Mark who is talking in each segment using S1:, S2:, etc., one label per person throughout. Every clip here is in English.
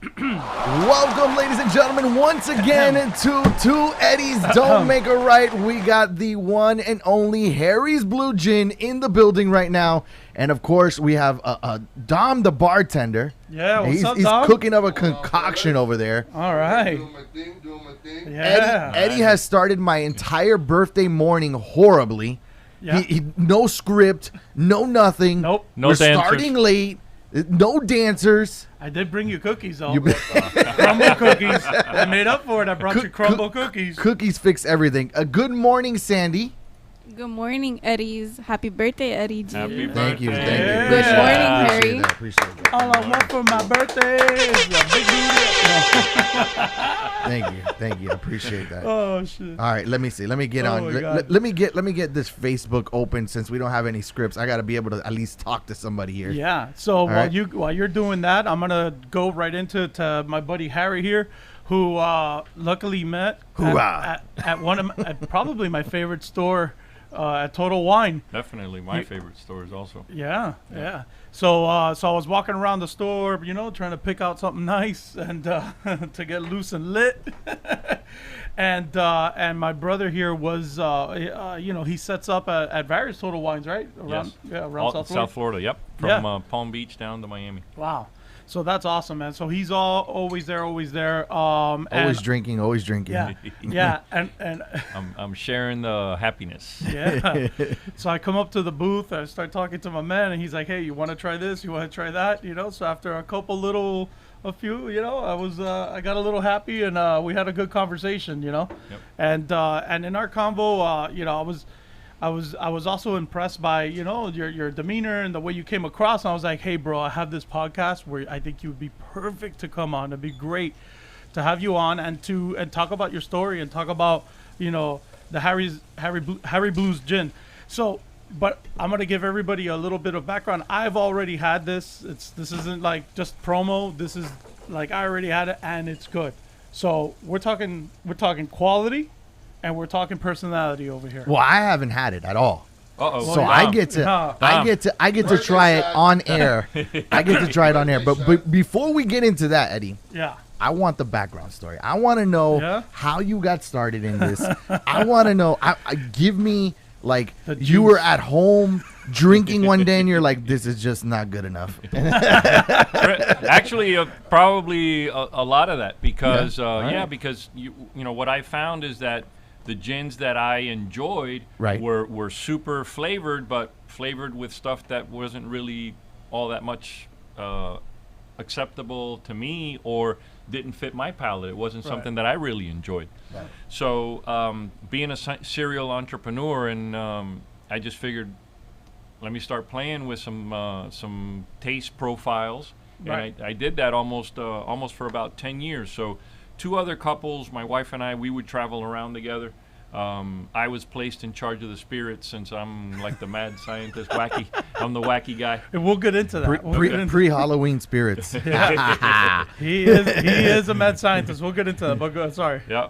S1: Welcome, ladies and gentlemen, once again to Two Eddies Don't Make a Right. We got the one and only Harry's Blue Gin in the building right now. And, of course, we have Dom, the bartender.
S2: Yeah, what's up,
S1: He's
S2: Dom?
S1: cooking up a concoction over there.
S2: All right.
S3: Doing my thing.
S2: Yeah.
S1: Eddie has started my entire birthday morning horribly.
S2: Yeah.
S1: He no script, no nothing.
S2: Nope.
S4: No
S1: We're
S4: dancers.
S1: starting late. No dancers.
S2: I did bring you cookies, though.
S1: You-
S2: Crumble cookies. I made up for it. I brought you crumble cookies.
S1: Cookies fix everything. Good morning, Sandy.
S5: Good morning, Eddies. Happy birthday, Eddie G.
S4: Happy
S1: Thank you.
S4: birthday.
S1: Thank you.
S5: Good morning,
S4: Yeah.
S5: Harry.
S1: Appreciate that.
S2: All I want for my birthday is a big booty.
S1: Thank you. I appreciate that.
S2: Oh, shit.
S1: All right, let me see. Let me get
S2: Oh
S1: on.
S2: my
S1: Let,
S2: God.
S1: let me get this Facebook open since we don't have any scripts. I got to be able to at least talk to somebody here.
S2: Yeah. So
S1: right.
S2: while you're doing that, I'm gonna go right into my buddy Harry here, who luckily met
S1: Hoorah.
S2: at one of at probably my favorite store, at Total Wine.
S4: Definitely my favorite stores also.
S2: Yeah. So I was walking around the store, trying to pick out something nice and to get loose and lit. and my brother here was, he sets up at various Total Wines, right? Around,
S4: Yes.
S2: around
S4: South Florida. Yep. From Palm Beach down to Miami.
S2: Wow. So that's awesome, man. So he's always there.
S1: Always
S2: And-
S1: drinking.
S2: Yeah. Yeah. And
S4: I'm sharing the happiness.
S2: yeah. So I come up to the booth, I start talking to my man, and he's like, "Hey, you want to try this? You want to try that?" So after a few, I got a little happy, and we had a good conversation,
S4: Yep.
S2: And in our convo, I was also impressed by your demeanor and the way you came across. And I was like, "Hey, bro, I have this podcast where I think you would be perfect to come on. It'd be great to have you on and talk about your story and talk about the Harry Blues Gin." So, but I'm gonna give everybody a little bit of background. I've already had this. This isn't like just promo. This is like I already had it and it's good. So we're talking quality. And we're talking personality over here.
S1: Well, I haven't had it at all.
S4: Uh-oh.
S1: So I get to try it on air. I get to try it on air. But before we get into that, Eddie,
S2: Yeah.
S1: I want the background story. I want to know
S2: Yeah?
S1: how you got started in this. I want to know. Give me like
S2: The
S1: you were
S2: juice.
S1: at home drinking one day and you're like, this is just not good enough.
S4: Actually, probably a lot of that because
S1: right.
S4: because what I found is that the gins that I enjoyed
S1: Right.
S4: were super flavored, but flavored with stuff that wasn't really all that much acceptable to me or didn't fit my palate. It wasn't
S2: Right.
S4: something that I really enjoyed.
S1: Right.
S4: So being a serial entrepreneur, and I just figured, let me start playing with some taste profiles.
S2: Right.
S4: And I did that almost for about 10 years. So 2 other couples, my wife and I, we would travel around together. I was placed in charge of the spirits since I'm like the mad scientist, wacky. I'm the wacky guy.
S2: And we'll get into that.
S1: Pre-Halloween spirits.
S2: He is a mad scientist. We'll get into that. But go, sorry.
S4: Yeah.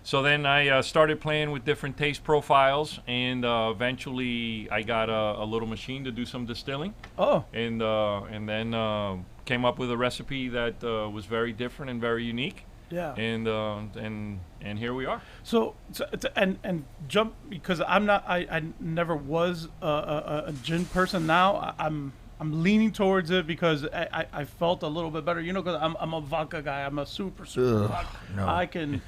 S4: So then I started playing with different taste profiles, and eventually I got a little machine to do some distilling.
S2: Oh.
S4: And then came up with a recipe that was very different and very unique.
S2: Yeah.
S4: And here we are.
S2: So and jump because I never was a gin person. Now I'm leaning towards it because I felt a little bit better, because I'm a vodka guy. I'm a super vodka.
S1: no.
S2: I can,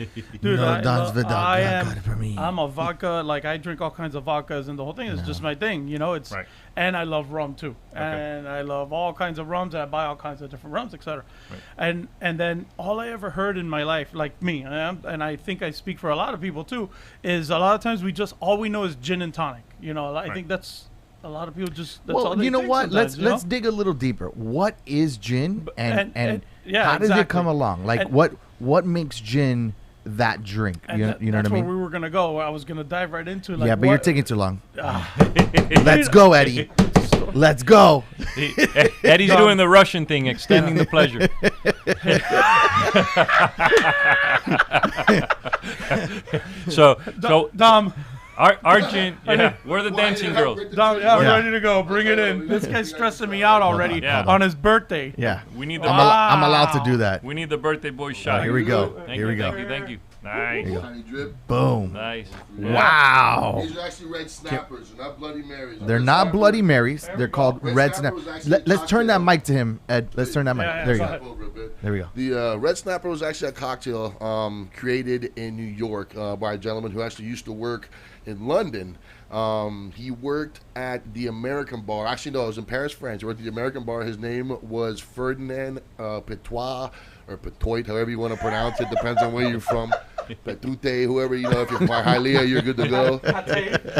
S2: dude.
S1: No, that's the dog.
S2: I
S1: Not
S2: am.
S1: good for me.
S2: I'm a vodka. Like I drink all kinds of vodkas, and the whole thing is just my thing. It's
S4: Right.
S2: and I love rum too,
S4: Okay.
S2: and I love all kinds of rums, and I buy all kinds of different rums, etc.
S4: Right.
S2: And then all I ever heard in my life, like me, and I think I speak for a lot of people too, is a lot of times all we know is gin and tonic. I think that's. A lot of people that's all
S1: Well,
S2: they
S1: you know
S2: think
S1: what?
S2: sometimes,
S1: Let's dig a little deeper. What is gin, and
S2: yeah,
S1: how does it
S2: exactly.
S1: come along? Like
S2: And-
S1: what makes gin that drink?
S2: And
S1: You know
S2: that's
S1: what I mean?
S2: where we were gonna go. I was gonna dive right into like.
S1: Yeah, but you're
S2: what-
S1: taking too long.
S2: Ah.
S1: Let's go, Eddie. Let's go.
S4: Eddie's doing the Russian thing, extending the pleasure. So
S2: Dom,
S4: Our gin, yeah, we're the dancing girls.
S2: Dom, yeah, we're
S1: Yeah.
S2: ready to go. Bring it in. This guy's stressing me out already
S4: Yeah.
S2: on his birthday.
S1: Yeah.
S4: We need the
S1: I'm allowed to do that.
S4: we need the birthday boy shot.
S1: Here we go.
S4: Thank
S1: Here
S4: you,
S1: we go.
S4: Thank you. Thank you. Nice.
S3: Tiny drip.
S1: Boom.
S4: Nice.
S1: Wow.
S3: These are actually red snappers. They're not Bloody Marys.
S1: They're
S3: Red
S1: not
S3: Snapper-
S1: Bloody Marys. They're called
S3: Red
S1: Red
S3: Snapper
S1: Snap.
S3: was actually a
S1: Let's turn that
S3: cocktail.
S1: mic to him, Ed. Let's turn that mic.
S2: Yeah,
S1: There you
S2: yeah,
S1: go.
S3: Over a bit.
S1: There we go.
S3: The Red Snapper was actually a cocktail created in New York by a gentleman who actually used to work in London. He worked at the American bar. Actually, no, it was in Paris, France. He worked at the American bar. His name was Ferdinand Petois, or Petoit, however you want to pronounce it. Depends on where you're from. Petute, whoever, you know, if you're from Hialeah, you're good to go.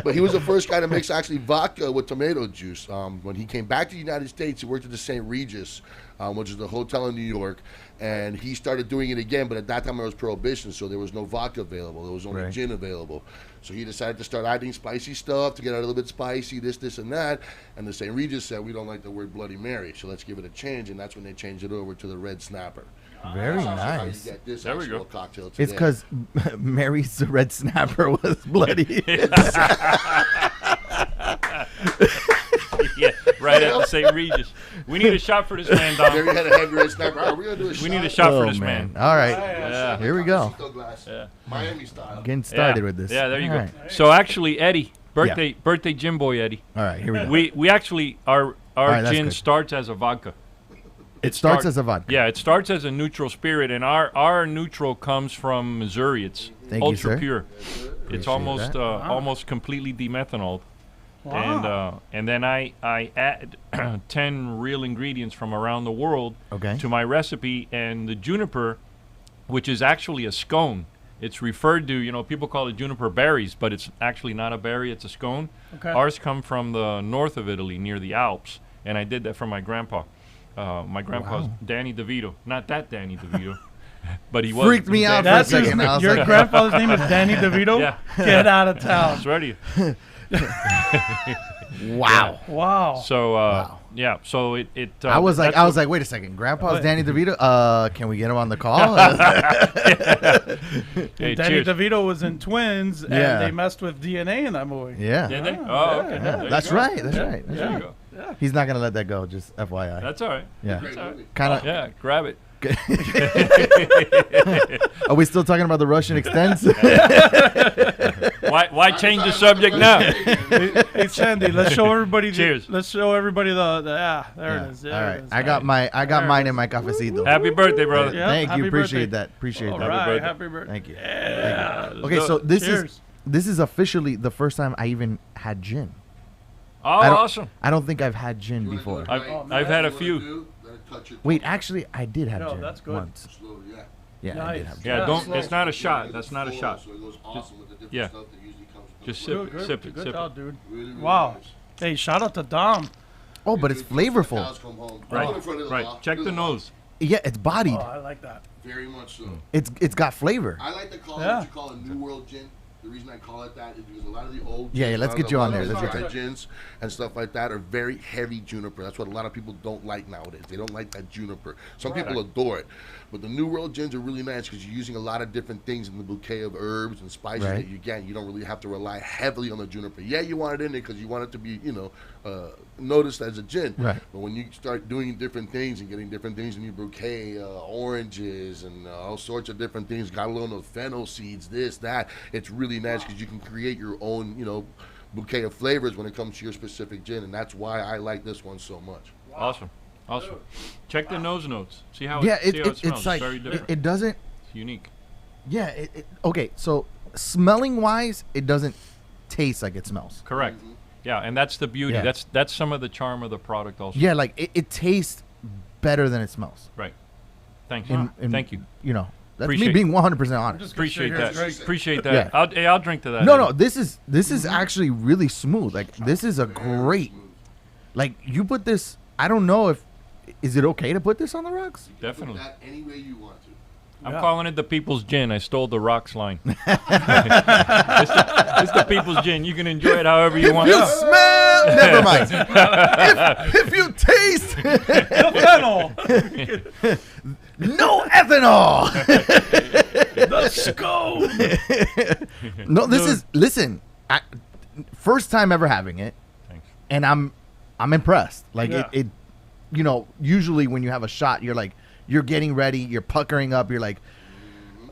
S3: But he was the first guy to mix actually vodka with tomato juice. When he came back to the United States, he worked at the St. Regis, which is the hotel in New York, and he started doing it again, but at that time there was prohibition, so there was no vodka available. There was only
S1: Right.
S3: gin available. So he decided to start adding spicy stuff to get it a little bit spicy, this, and that. And the St. Regis said, we don't like the word Bloody Mary, so let's give it a change, and that's when they changed it over to the Red Snapper.
S1: Very
S3: That's how you
S1: nice.
S3: get this
S4: There we
S3: actual
S4: go.
S3: cocktail today.
S1: It's because Mary's Red Snapper was bloody.
S4: Yeah, right at the St. Regis. We need a shot for this man,
S3: Mary
S4: Dom.
S3: had a heavy Red Snapper. All right, we're going to do a shot.
S4: We need a shot for
S1: Oh,
S4: this man.
S1: All right.
S4: Yeah.
S1: Here we go.
S3: Glass.
S4: Yeah.
S3: Miami style.
S1: Getting started
S4: Yeah.
S1: with this.
S4: Yeah, there you
S1: All
S4: go.
S1: right.
S4: So actually, Eddie, birthday gin boy Eddie.
S1: All right, here we go.
S4: We actually our
S1: right, that's
S4: gin
S1: good.
S4: starts as a vodka.
S1: It starts as a vodka.
S4: Yeah, it starts as a neutral spirit, and our neutral comes from Missouri. It's
S1: Thank you,
S4: ultra
S1: sir.
S4: pure. It's almost
S1: that.
S4: almost completely demethanol.
S2: Wow.
S4: And then I add 10 real ingredients from around the world
S1: Okay.
S4: to my recipe, and the juniper, which is actually a scone. It's referred to, you know, people call it juniper berries, but it's actually not a berry, it's a scone.
S2: Okay.
S4: Ours come from the north of Italy, near the Alps, and I did that for my grandpa. My grandpa's
S1: Wow.
S4: Danny DeVito. Not that Danny DeVito, but he was.
S1: Freaked me out for a
S2: That's his,
S1: second. I was
S2: your
S1: like,
S2: grandfather's name is Danny DeVito?
S4: Yeah.
S2: Get out of town.
S4: That's right.
S1: wow.
S2: Wow.
S4: So,
S1: Wow.
S4: yeah, so it
S1: I was like,
S4: that's what-
S1: wait a second. Grandpa's Danny DeVito. Can we get him on the call?
S4: Hey,
S2: Danny
S4: cheers.
S2: DeVito was in Twins, and
S1: Yeah.
S2: they messed with DNA in that movie.
S1: yeah.
S4: Did they? Oh, okay.
S1: Yeah,
S4: There you
S1: that's
S4: go.
S1: right. That's right. That's
S4: There you
S1: right.
S4: go.
S1: He's not gonna let that go. Just FYI.
S4: That's all right.
S1: yeah.
S3: Great movie.
S1: Kind of.
S4: Yeah, grab it.
S1: Are we still talking about the Russian extents?
S4: Why change the subject now?
S2: Hey Sandy, let's show everybody.
S4: Cheers.
S2: Let's show everybody the there
S1: Yeah.
S2: it is. There
S1: All
S2: it
S1: right.
S2: is.
S1: I got
S2: There
S1: mine
S2: it
S1: in my cafecito.
S4: Happy birthday, brother.
S2: Yeah.
S1: Thank you.
S2: happy
S1: Appreciate
S2: birthday.
S1: that. Appreciate
S2: All
S1: that.
S2: right,
S4: birthday.
S2: happy birthday.
S1: Thank you.
S2: Yeah.
S1: Okay, so this
S2: Cheers.
S1: is officially the first time I even had gin.
S4: Oh,
S1: I don't-
S4: awesome.
S1: I don't think I've had gin
S3: You wanna
S1: before.
S3: do it
S4: I've-
S3: right?
S4: I've had a
S3: You wanna
S4: few.
S3: do, let it touch your
S1: Wait,
S3: tongue.
S1: actually, I did have
S2: No,
S1: gin
S2: that's good.
S1: once.
S3: Slowly, yeah.
S1: Yeah, I did
S2: Nice.
S1: have gin.
S4: Yeah,
S2: Yeah,
S4: don't.
S2: slow.
S4: It's not a
S3: Yeah,
S4: shot.
S3: it
S4: That's
S3: goes
S4: not a
S3: slow,
S4: shot.
S3: So it goes awesome with the different
S4: yeah.
S3: stuff that usually comes with
S4: Just
S3: the
S4: sip
S3: flavor.
S4: it.
S2: Good,
S4: Sip
S2: good,
S4: it.
S2: good
S4: Sip
S2: job,
S4: it.
S2: dude.
S3: Really, really
S2: Wow.
S3: nice.
S2: Hey, shout out to Dom.
S1: Oh, but it's
S3: Good feels when
S1: flavorful.
S3: cows come home.
S4: Right.
S3: Go in front of the
S4: Right.
S3: law.
S4: Check
S3: Do
S4: the
S3: law.
S4: nose.
S1: Yeah, it's bodied.
S2: Oh, I like that.
S3: Very much so.
S1: It's got flavor.
S3: I like to call it
S2: Yeah.
S3: what you call a New World gin. The reason I call it that is because a lot of the old
S1: Yeah,
S3: gins,
S1: let's
S3: a lot
S1: get
S3: of
S1: you
S3: the-
S1: on
S3: a lot
S1: there.
S3: of the
S1: Let's get
S3: dry gins and stuff like that are very heavy juniper. That's what a lot of people don't like nowadays. They don't like that juniper. Some people adore it, but the New World gins are really nice because you're using a lot of different things in the bouquet of herbs and spices
S1: Right.
S3: that you get. You don't really have to rely heavily on the juniper. Yeah, you want it in there because you want it to be, noticed as a gin.
S1: Right.
S3: But when you start doing different things and getting different things in your bouquet, oranges and all sorts of different things, got a little of fennel seeds, this, that, it's really nice because you can create your own, bouquet of flavors when it comes to your specific gin, and that's why I like this one so much.
S4: Awesome. Awesome. Check the nose notes. See how
S1: Yeah,
S4: see how it smells.
S1: it's like
S4: very different.
S1: it doesn't.
S4: It's unique.
S1: Yeah. Okay, so smelling wise, it doesn't taste like it smells.
S4: Correct. Yeah, and that's the beauty.
S1: Yeah.
S4: That's some of the charm of the product also.
S1: Yeah, like it tastes better than it smells.
S4: Right. Thank you. Thank you.
S1: That's
S4: Appreciate-
S1: me being 100% honest.
S2: Just
S4: Appreciate
S2: here,
S4: that.
S2: it's great.
S4: Appreciate
S1: Yeah.
S4: that. I'll drink to that.
S1: No,
S4: Eddie.
S1: no, this is actually really smooth. Like this is a great. Like you put this. I don't know if is it okay to put this on the rocks?
S4: Definitely.
S3: Put that any way you want to.
S4: I'm
S2: Yeah.
S4: calling it the People's Gin. I stole the Rocks line. it's the People's Gin. You can enjoy it however you want.
S1: You smell. Never mind. if you taste
S2: Fennel.
S1: no ethanol.
S2: The scone.
S1: No, this is listen. first time ever having it,
S4: Thanks.
S1: and I'm impressed. Like
S2: Yeah.
S1: it, you know, usually when you have a shot, you're getting ready, you're puckering up, you're like,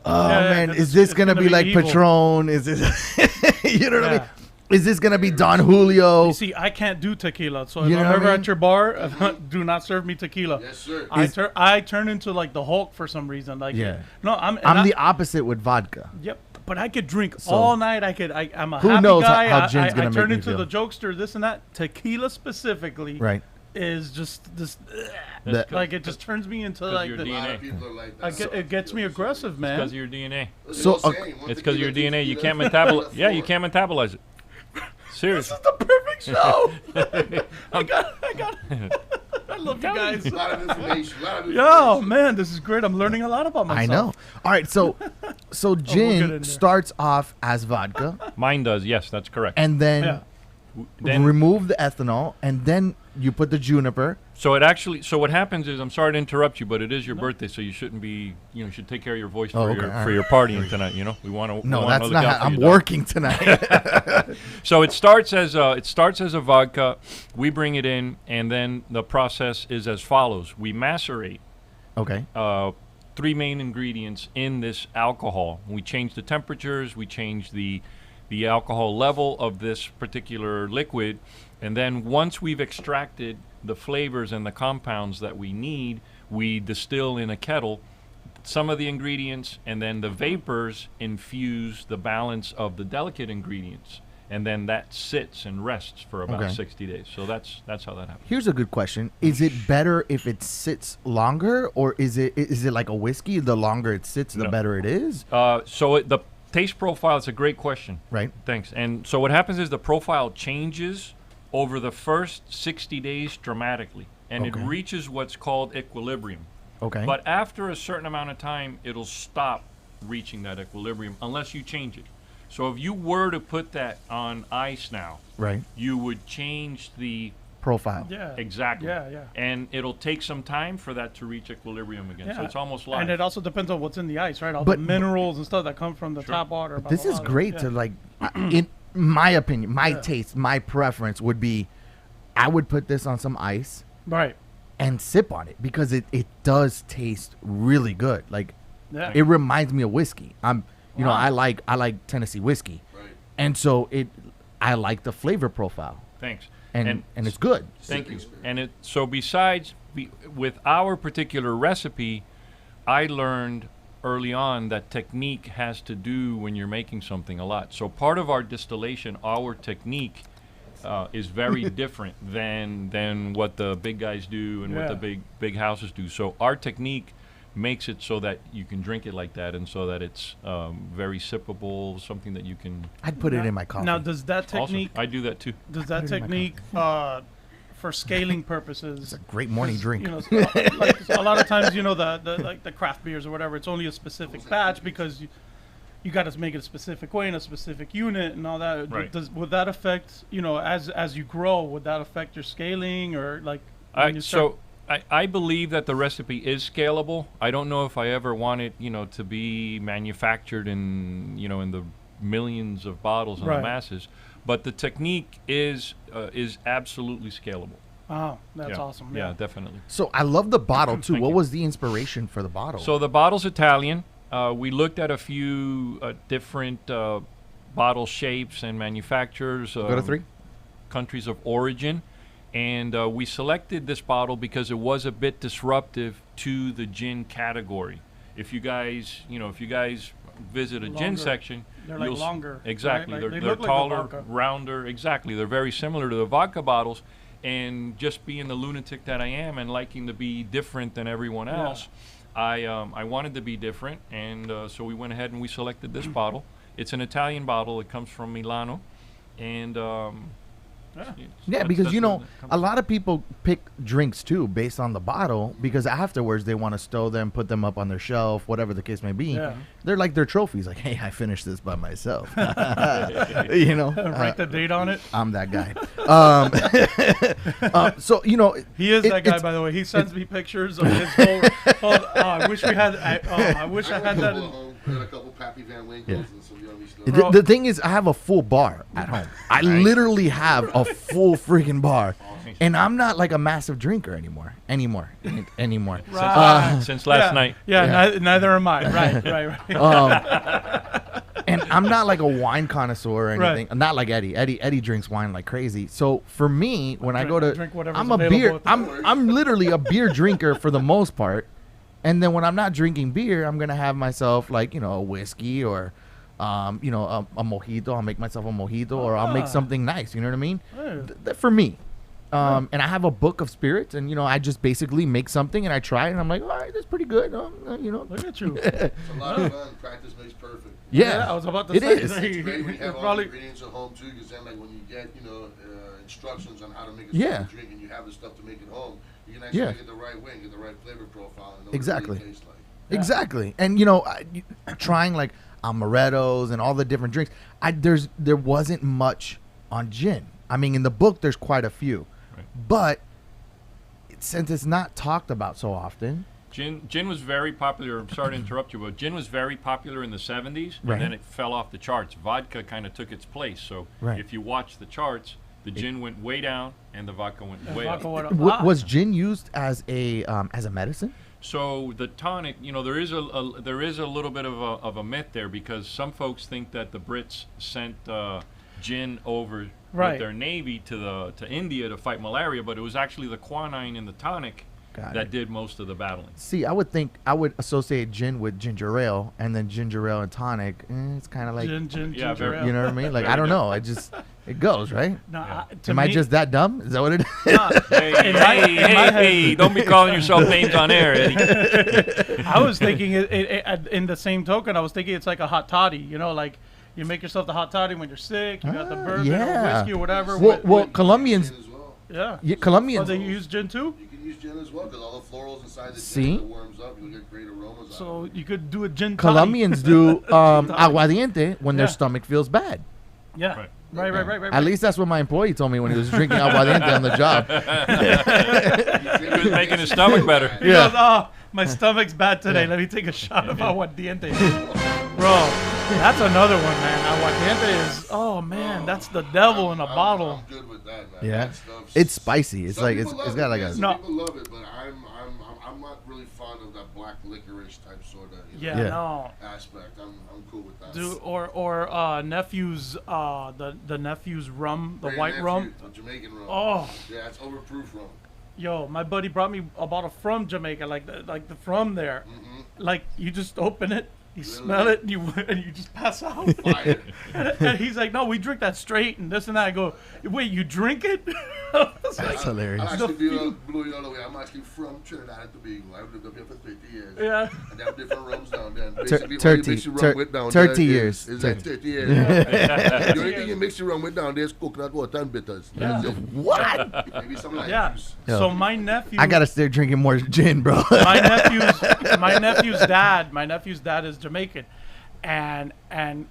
S1: oh
S2: Yeah,
S1: man,
S2: 'cause
S1: is this
S2: it's
S1: gonna
S2: gonna
S1: be
S2: be
S1: like
S2: evil.
S1: Patron? Is this, you know what I
S2: Yeah.
S1: mean? Is this gonna be Don Julio?
S2: You see, I can't do tequila, so if
S1: You know
S2: I'm
S1: what I
S2: ever
S1: mean?
S2: at your bar, do not serve me tequila.
S3: Yes, sir.
S2: I turn into like the Hulk for some reason. Like,
S1: Yeah.
S2: no, I'm
S1: the opposite with vodka.
S2: Yep, but I could drink
S1: So-
S2: all night. I'm a
S1: Who
S2: happy
S1: knows
S2: guy.
S1: how gin's gonna
S2: I
S1: make
S2: turn
S1: me
S2: into
S1: feel.
S2: the jokester, this and that. Tequila specifically,
S1: Right.
S2: is just this,
S1: The-
S2: like it just turns me into like
S4: your
S2: the,
S3: A lot
S4: DNA.
S3: of people are like that.
S2: it gets me aggressive,
S4: Because
S2: man.
S4: of your DNA.
S1: So,
S4: It's because of your DNA. You can't metabolize. Yeah, you can't metabolize it. Seriously.
S2: The perfect show. I got. I love you guys.
S3: A lot of information.
S2: Yo, man, this is great. I'm learning a lot about myself.
S1: I know. All right, so
S2: get in
S1: gin
S2: there.
S1: starts off as vodka,
S4: Mine does. Yes, that's correct.
S1: and then
S2: Yeah.
S4: Then
S1: remove the ethanol, and then you put the juniper.
S4: So what happens is, I'm sorry to interrupt you, but it is your birthday, so you shouldn't be, you should take care of your voice
S1: Oh,
S4: for
S1: okay,
S4: your
S1: all
S4: for
S1: right.
S4: your partying tonight. You know, we want to.
S1: No, that's not. I'm
S4: working.
S1: working tonight.
S4: So it starts as a vodka. We bring it in, and then the process is as follows: we macerate
S1: Okay.
S4: 3 main ingredients in this alcohol. We change the temperatures. We change the alcohol level of this particular liquid, and then once we've extracted the flavors and the compounds that we need, we distill in a kettle some of the ingredients, and then the vapors infuse the balance of the delicate ingredients, and then that sits and rests for about
S1: Okay.
S4: 60 days. So that's how that happens.
S1: Here's a good question: is it better if it sits longer, or is it like a whiskey? The longer it sits, the
S4: No.
S1: better it is.
S4: The taste profile is a great question.
S1: Right.
S4: Thanks. And so what happens is the profile changes over the first 60 days dramatically, and it
S1: Okay.
S4: reaches what's called equilibrium.
S1: Okay.
S4: But after a certain amount of time, it'll stop reaching that equilibrium unless you change it. So if you were to put that on ice now,
S1: right.
S4: you would change the
S1: Profile.
S2: Yeah.
S4: exactly.
S2: Yeah, yeah.
S4: And it'll take some time for that to reach equilibrium again. So
S2: Yeah.
S4: it's almost like
S2: And it also depends on what's in the ice, right? All
S1: But-
S2: the minerals and stuff that come from the
S4: Sure.
S2: tap water. blah,
S1: This
S2: blah,
S1: is
S2: blah.
S1: great
S2: Yeah.
S1: to like. In my opinion, my
S2: Yeah.
S1: taste, my preference would be, I would put this on some ice
S2: Right.
S1: and sip on it because it does taste really good. Like
S2: Yeah.
S1: it reminds me of whiskey. You know,
S2: Wow.
S1: I like Tennessee whiskey,
S3: Right.
S1: and so I like the flavor profile,
S4: thanks.
S1: and it's good.
S4: Thank you.
S3: Sipping
S4: And so besides, with our particular recipe, I learned early on that technique has to do when you're making something a lot. So part of our distillation, our technique, is very different than what the big guys do and what
S2: Yeah.
S4: the big houses do. So our technique makes it so that you can drink it like that, and so that it's very sippable, something that you can.
S1: I'd put it in my coffee.
S2: Now, does that
S4: Also,
S2: technique
S4: I do that too.
S2: does that
S1: Put it in my
S2: technique for scaling purposes?
S1: Great morning drink.
S2: You know, like a lot of times, you know, the craft beers or whatever, it's only a specific batch because you got to make it a specific way in a specific unit and all that.
S4: Right.
S2: Would that affect, you know, as you grow? Would that affect your scaling or like? when you start-
S4: I believe that the recipe is scalable. I don't know if I ever want it, to be manufactured in the millions of bottles and
S2: Right.
S4: the masses. But the technique is absolutely scalable.
S2: Wow, that's
S4: Yeah.
S2: awesome.
S4: Yeah, definitely.
S1: So I love the bottle too.
S4: Thank
S1: What
S4: you.
S1: was the inspiration for the bottle?
S4: So the bottle's Italian. We looked at a few different bottle shapes and manufacturers.
S1: Go to 3.
S4: Countries of origin, and we selected this bottle because it was a bit disruptive to the gin category. If you guys visit a gin
S2: Longer.
S4: section,
S2: They're like
S4: you'll
S2: longer, right?
S4: Exactly,
S2: Like,
S4: they're
S2: they
S4: they're
S2: look like the
S4: taller,
S2: vodka.
S4: rounder. Exactly, they're very similar to the vodka bottles. And just being the lunatic that I am and liking to be different than everyone
S2: Yeah.
S4: else, I wanted to be different, and so we went ahead and we selected this bottle. It's an Italian bottle. It comes from Milano, and
S1: Yeah, because a lot of people pick drinks too based on the bottle because afterwards they want to stow them, put them up on their shelf, whatever the case may be.
S2: Yeah.
S1: They're like their trophies. Like, hey, I finished this by myself. You know,
S2: Write the date on it.
S1: I'm that guy. So
S2: He is
S1: it-
S2: that guy,
S1: it's-
S2: by the way. He sends me pictures of his whole. I wish we had. I wish I had that.
S3: We got a couple Pappy Van Winkles
S1: Yeah.
S3: and some yummy stuff.
S1: The thing is, I have a full bar at home. I literally have a full freaking bar. And I'm not like a massive drinker anymore.
S4: Since last night.
S2: Yeah, neither am I. Right.
S1: And I'm not like a wine connoisseur or anything.
S2: Right.
S1: Not like Eddie. Eddie drinks wine like crazy. So for me, when I go to,
S2: drink whatever's
S1: I'm a
S2: available
S1: beer.
S2: at the
S1: I'm literally a beer drinker for the most part. And then when I'm not drinking beer, I'm gonna have myself like a whiskey or, a mojito. I'll make myself a mojito or I'll make something nice. You know what I mean?
S2: Hey.
S1: For me. And I have a book of spirits, and I just basically make something and I try it, and I'm like, all right, that's pretty good.
S2: Look at you.
S3: It's a lot of fun. Practice makes perfect.
S1: Yeah,
S2: I was about to
S1: it
S2: say.
S1: is.
S3: It's great when you have all
S2: Probably-
S3: the ingredients at home too, because then like when you get instructions on how to make a
S1: Yeah.
S3: certain drink and you have the stuff to make it home, you can actually
S1: Yeah.
S3: make it the right way, and get the right flavor profile, and know
S1: Exactly.
S3: what it really tastes like.
S1: Exactly. And trying like amarettos and all the different drinks. There wasn't much on gin. I mean, in the book there's quite a few, but since it's not talked about so often.
S4: Gin was very popular. I'm sorry to interrupt you, but gin was very popular in the 70s,
S1: Right.
S4: and then it fell off the charts. Vodka kind of took its place. So
S1: Right.
S4: if you watch the charts, the gin went way down and the vodka went way
S2: Vodka
S4: up.
S2: went up.
S1: Was gin used as a medicine?
S4: So the tonic, there is a little bit of a myth there, because some folks think that the Brits sent gin over
S2: Right.
S4: with their navy to India to fight malaria, but it was actually the quinine in the tonic
S1: Got
S4: that
S1: it.
S4: did most of the battling.
S1: See, I would associate gin with ginger ale, and then ginger ale and tonic. It's kind of like
S2: Gin,
S4: Yeah,
S2: ginger
S4: very-
S2: ale.
S1: you know what I mean. Like I don't know. It goes right.
S2: No,
S4: Yeah.
S2: to
S1: Am I
S2: me-
S1: just that dumb? Is that what it is?
S2: no,
S4: Hey,
S2: in my head-
S4: hey, don't be calling yourself names on air, Eddie.
S2: I was thinking in the same token, I was thinking it's like a hot toddy. Like you make yourself the hot toddy when you're sick. You got the bourbon
S1: yeah.
S2: or whiskey or whatever.
S1: Well, Colombians,
S3: Gin as well.
S2: yeah.
S1: yeah,
S2: Oh,
S1: Colombians.
S2: they use gin too?
S3: You can use gin as well, because all the florals inside the
S1: See?
S3: gin, it warms up. You'll get great aromas.
S2: So you could do a gin toddy.
S1: Colombians do aguardiente when their
S2: Yeah.
S1: stomach feels bad.
S2: Yeah.
S4: Right.
S2: Right.
S1: At least that's what my employee told me when he was drinking aguardiente on the job.
S4: He was making his stomach better.
S2: He
S1: Yeah.
S2: goes, oh, my stomach's bad today. Let me take a shot of aguardiente. Bro, that's another one, man. Aguardiente is, oh man, that's the devil in a bottle.
S3: I'm good with that, man.
S1: Yeah.
S3: That stuff's-
S1: It's spicy. It's
S3: Some
S1: like
S3: people love
S1: it's got
S3: it,
S1: like
S3: man.
S1: a
S3: Some
S2: No.
S3: people love it, but I'm not really fond of that black licorice type sort of
S2: Yeah,
S1: Yeah.
S2: no.
S3: aspect. I'm cool with that.
S2: Dude, or nephew's the nephew's rum, the
S3: Very
S2: white
S3: nephew,
S2: rum.
S3: the Jamaican rum.
S2: Oh,
S3: Yeah, it's overproof rum.
S2: yo, my buddy brought me a bottle from Jamaica, like the from there. Like you just open it, you smell it, and you just pass out.
S3: Fire.
S2: And he's like, no, we drink that straight and this and that. I go, wait, you drink it? I was like,
S1: That's hilarious.
S3: I'll actually blow you all the way. I'm actually from Trinidad and Tobago. I've lived up here for 30 years.
S2: yeah.
S3: And they have different rums down there. And
S1: Tur-
S3: basically, all you
S1: 30
S3: mix your
S1: tur-
S3: rum with down
S1: 30
S3: there
S1: years.
S3: is like 30 years. The only thing you mix your rum with down there is coconut water and bitters.
S2: Yeah.
S1: What?
S3: Maybe some like
S2: Yeah.
S3: juice.
S1: Yo.
S2: So my nephew,
S1: I gotta start drinking more gin, bro.
S2: my nephew's dad is Jamaican. And and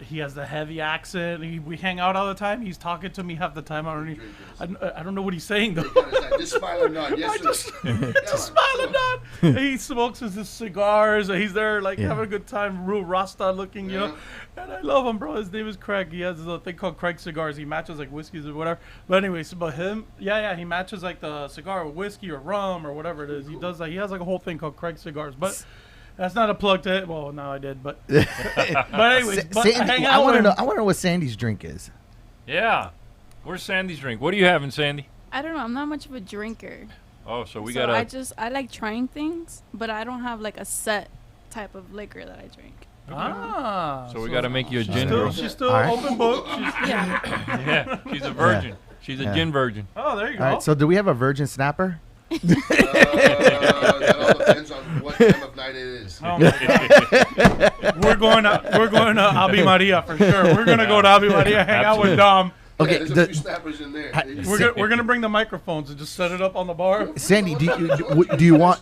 S2: he has the heavy accent. We hang out all the time. He's talking to me half the time. I don't know what he's saying though.
S3: You gotta say, just smile and nod. Yes, sir.
S2: Just smile and nod. He smokes his cigars. He's there like
S1: Yeah.
S2: having a good time, real Rasta looking, you know. And I love him, bro. His name is Craig. He has a thing called Craig cigars. He matches like whiskeys or whatever. But anyways, but him, he matches like the cigar with whiskey or rum or whatever it is. He does like he has like a whole thing called Craig cigars. But that's not a plug to it. Well, no, I did, but anyways, but I
S1: Sandy,
S2: hang
S1: I
S2: out
S1: want
S2: with
S1: to
S2: him.
S1: know. I want to know what Sandy's drink is.
S4: Yeah. Where's Sandy's drink? What are you having, Sandy?
S5: I don't know. I'm not much of a drinker.
S4: Oh, so we
S5: so
S4: got
S5: I like trying things, but I don't have like a set type of liquor that I drink.
S2: Ah,
S4: So we got to make you a gin
S2: still,
S4: girl.
S2: she's still
S1: All right.
S2: open book. She's,
S5: Yeah.
S4: Yeah, she's a virgin. She's a
S1: Yeah.
S4: gin virgin.
S2: oh, there you go.
S1: All right. So do we have a virgin snapper?
S3: That all depends on what time of night it is.
S2: Oh my God. We're going to Ave Maria for sure. We're gonna go to Ave Maria, hang out with
S4: Absolutely.
S2: Dom.
S1: Okay.
S3: There's a
S1: the-
S3: few snappers in there.
S2: We're gonna bring the microphones and just set it up on the bar.
S1: Sandy, do you want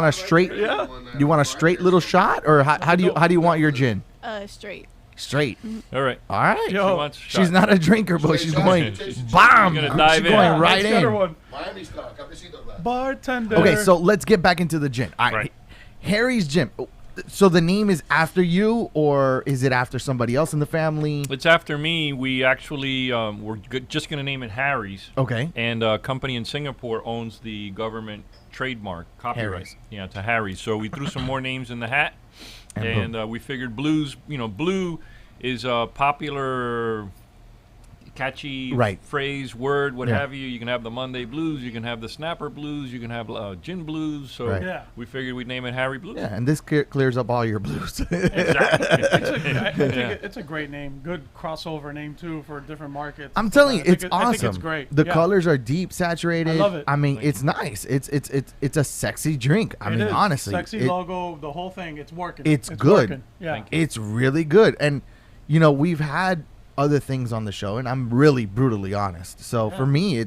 S1: a straight?
S2: Yeah.
S1: Do you want a straight little shot, or how do you want your gin?
S5: Straight.
S1: Straight.
S4: All right.
S1: All right.
S2: Yo,
S4: She wants a
S1: She's
S4: shot.
S1: not a drinker, but she's going
S4: She's
S1: bomb.
S4: gonna dive
S1: She's
S4: in.
S1: going
S4: Yeah,
S1: right
S2: next other
S1: in.
S2: one.
S3: Miami style. Cafecito glass.
S2: Bartender.
S1: Okay, so let's get back into the gin. All right.
S4: Right.
S1: Harry's gin. So the name is after you, or is it after somebody else in the family?
S4: It's after me. We actually just going to name it Harry's.
S1: Okay.
S4: And a company in Singapore owns the government trademark copyright.
S1: Harry's.
S4: Yeah, to Harry's. So we threw some more names in the hat, and we figured blues. Blue is a popular, catchy phrase, word, what have you. You can have the Monday blues, you can have the Snapper blues, you can have gin blues. So we figured we'd name it Harry Blues.
S1: Yeah, and this clears up all your blues.
S2: Exactly. It's a great name. Good crossover name too for different markets.
S1: I'm telling you, it's awesome.
S2: I think it's great.
S1: The colors are deep, saturated.
S2: I love it.
S1: I mean, it's nice. It's a sexy drink. I mean, honestly,
S2: sexy logo, the whole thing. It's working.
S1: It's good.
S2: Working. Yeah,
S1: it's really good. And we've had other things on the show, and I'm really brutally honest. So for me,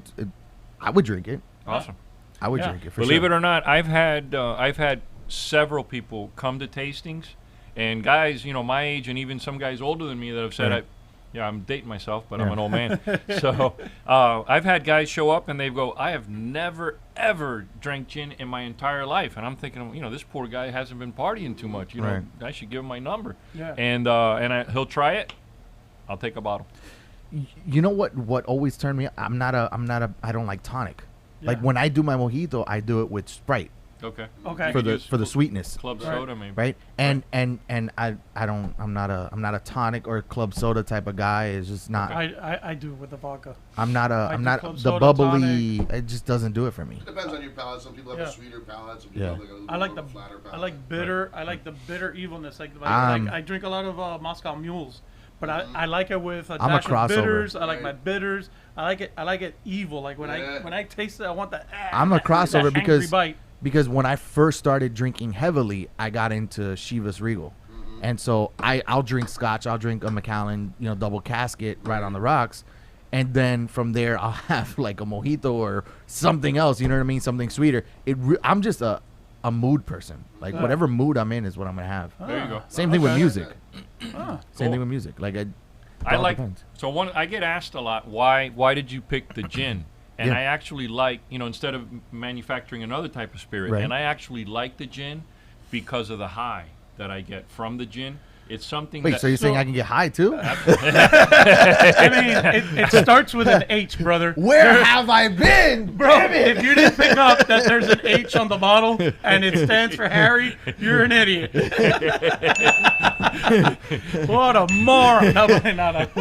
S1: I would drink it.
S4: Awesome.
S1: I would drink it. For
S4: Believe
S1: sure.
S4: it or not, I've had several people come to tastings, and guys, my age, and even some guys older than me that have said, I'm dating myself, but I'm an old man. So I've had guys show up and they go, I have never ever drank gin in my entire life, and I'm thinking, this poor guy hasn't been partying too much. I should give him my number.
S2: Yeah.
S4: And he'll try it. I'll take a bottle.
S1: You know what always turned me? I don't like tonic.
S2: Yeah.
S1: Like when I do my mojito, I do it with Sprite.
S4: Okay.
S1: For the sweetness.
S4: Club soda, maybe.
S1: Right. And I'm not a tonic or club soda type of guy. It's just not.
S2: I do with the vodka.
S1: I'm not
S2: club
S1: the
S2: soda,
S1: bubbly.
S2: tonic.
S1: It just doesn't do it for me.
S3: It depends on your palate. Some people have a sweeter palate. Some people have like a
S2: I like
S3: little flatter palate.
S2: I like bitter. I like the bitter evilness. I drink a lot of Moscow Mules. But I like it with a dash of bitters. I like my bitters. I like it evil. Like when I taste it, I want the.
S1: I'm a crossover
S2: that angry bite.
S1: because when I first started drinking heavily, I got into Chivas Regal, and so I'll drink Scotch. I'll drink a Macallan, double casket right on the rocks, and then from there I'll have like a mojito or something else. You know what I mean? Something sweeter. I'm just a mood person. Like whatever mood I'm in is what I'm gonna have.
S4: There you go.
S1: Same thing with music.
S2: Ah,
S1: Same thing with music. Like
S4: I like.
S1: depends.
S4: So I get asked a lot, why did you pick the gin? And I actually like, instead of manufacturing another type of spirit,
S1: Right.
S4: and I actually like the gin because of the high that I get from the gin. It's something.
S1: Wait, so you're saying I can get high too?
S2: I mean, it starts with an H, brother.
S1: Where have I been,
S2: Bro, if you didn't pick up that there's an H on the bottle and it stands for Harry, you're an idiot. What a moron. No, not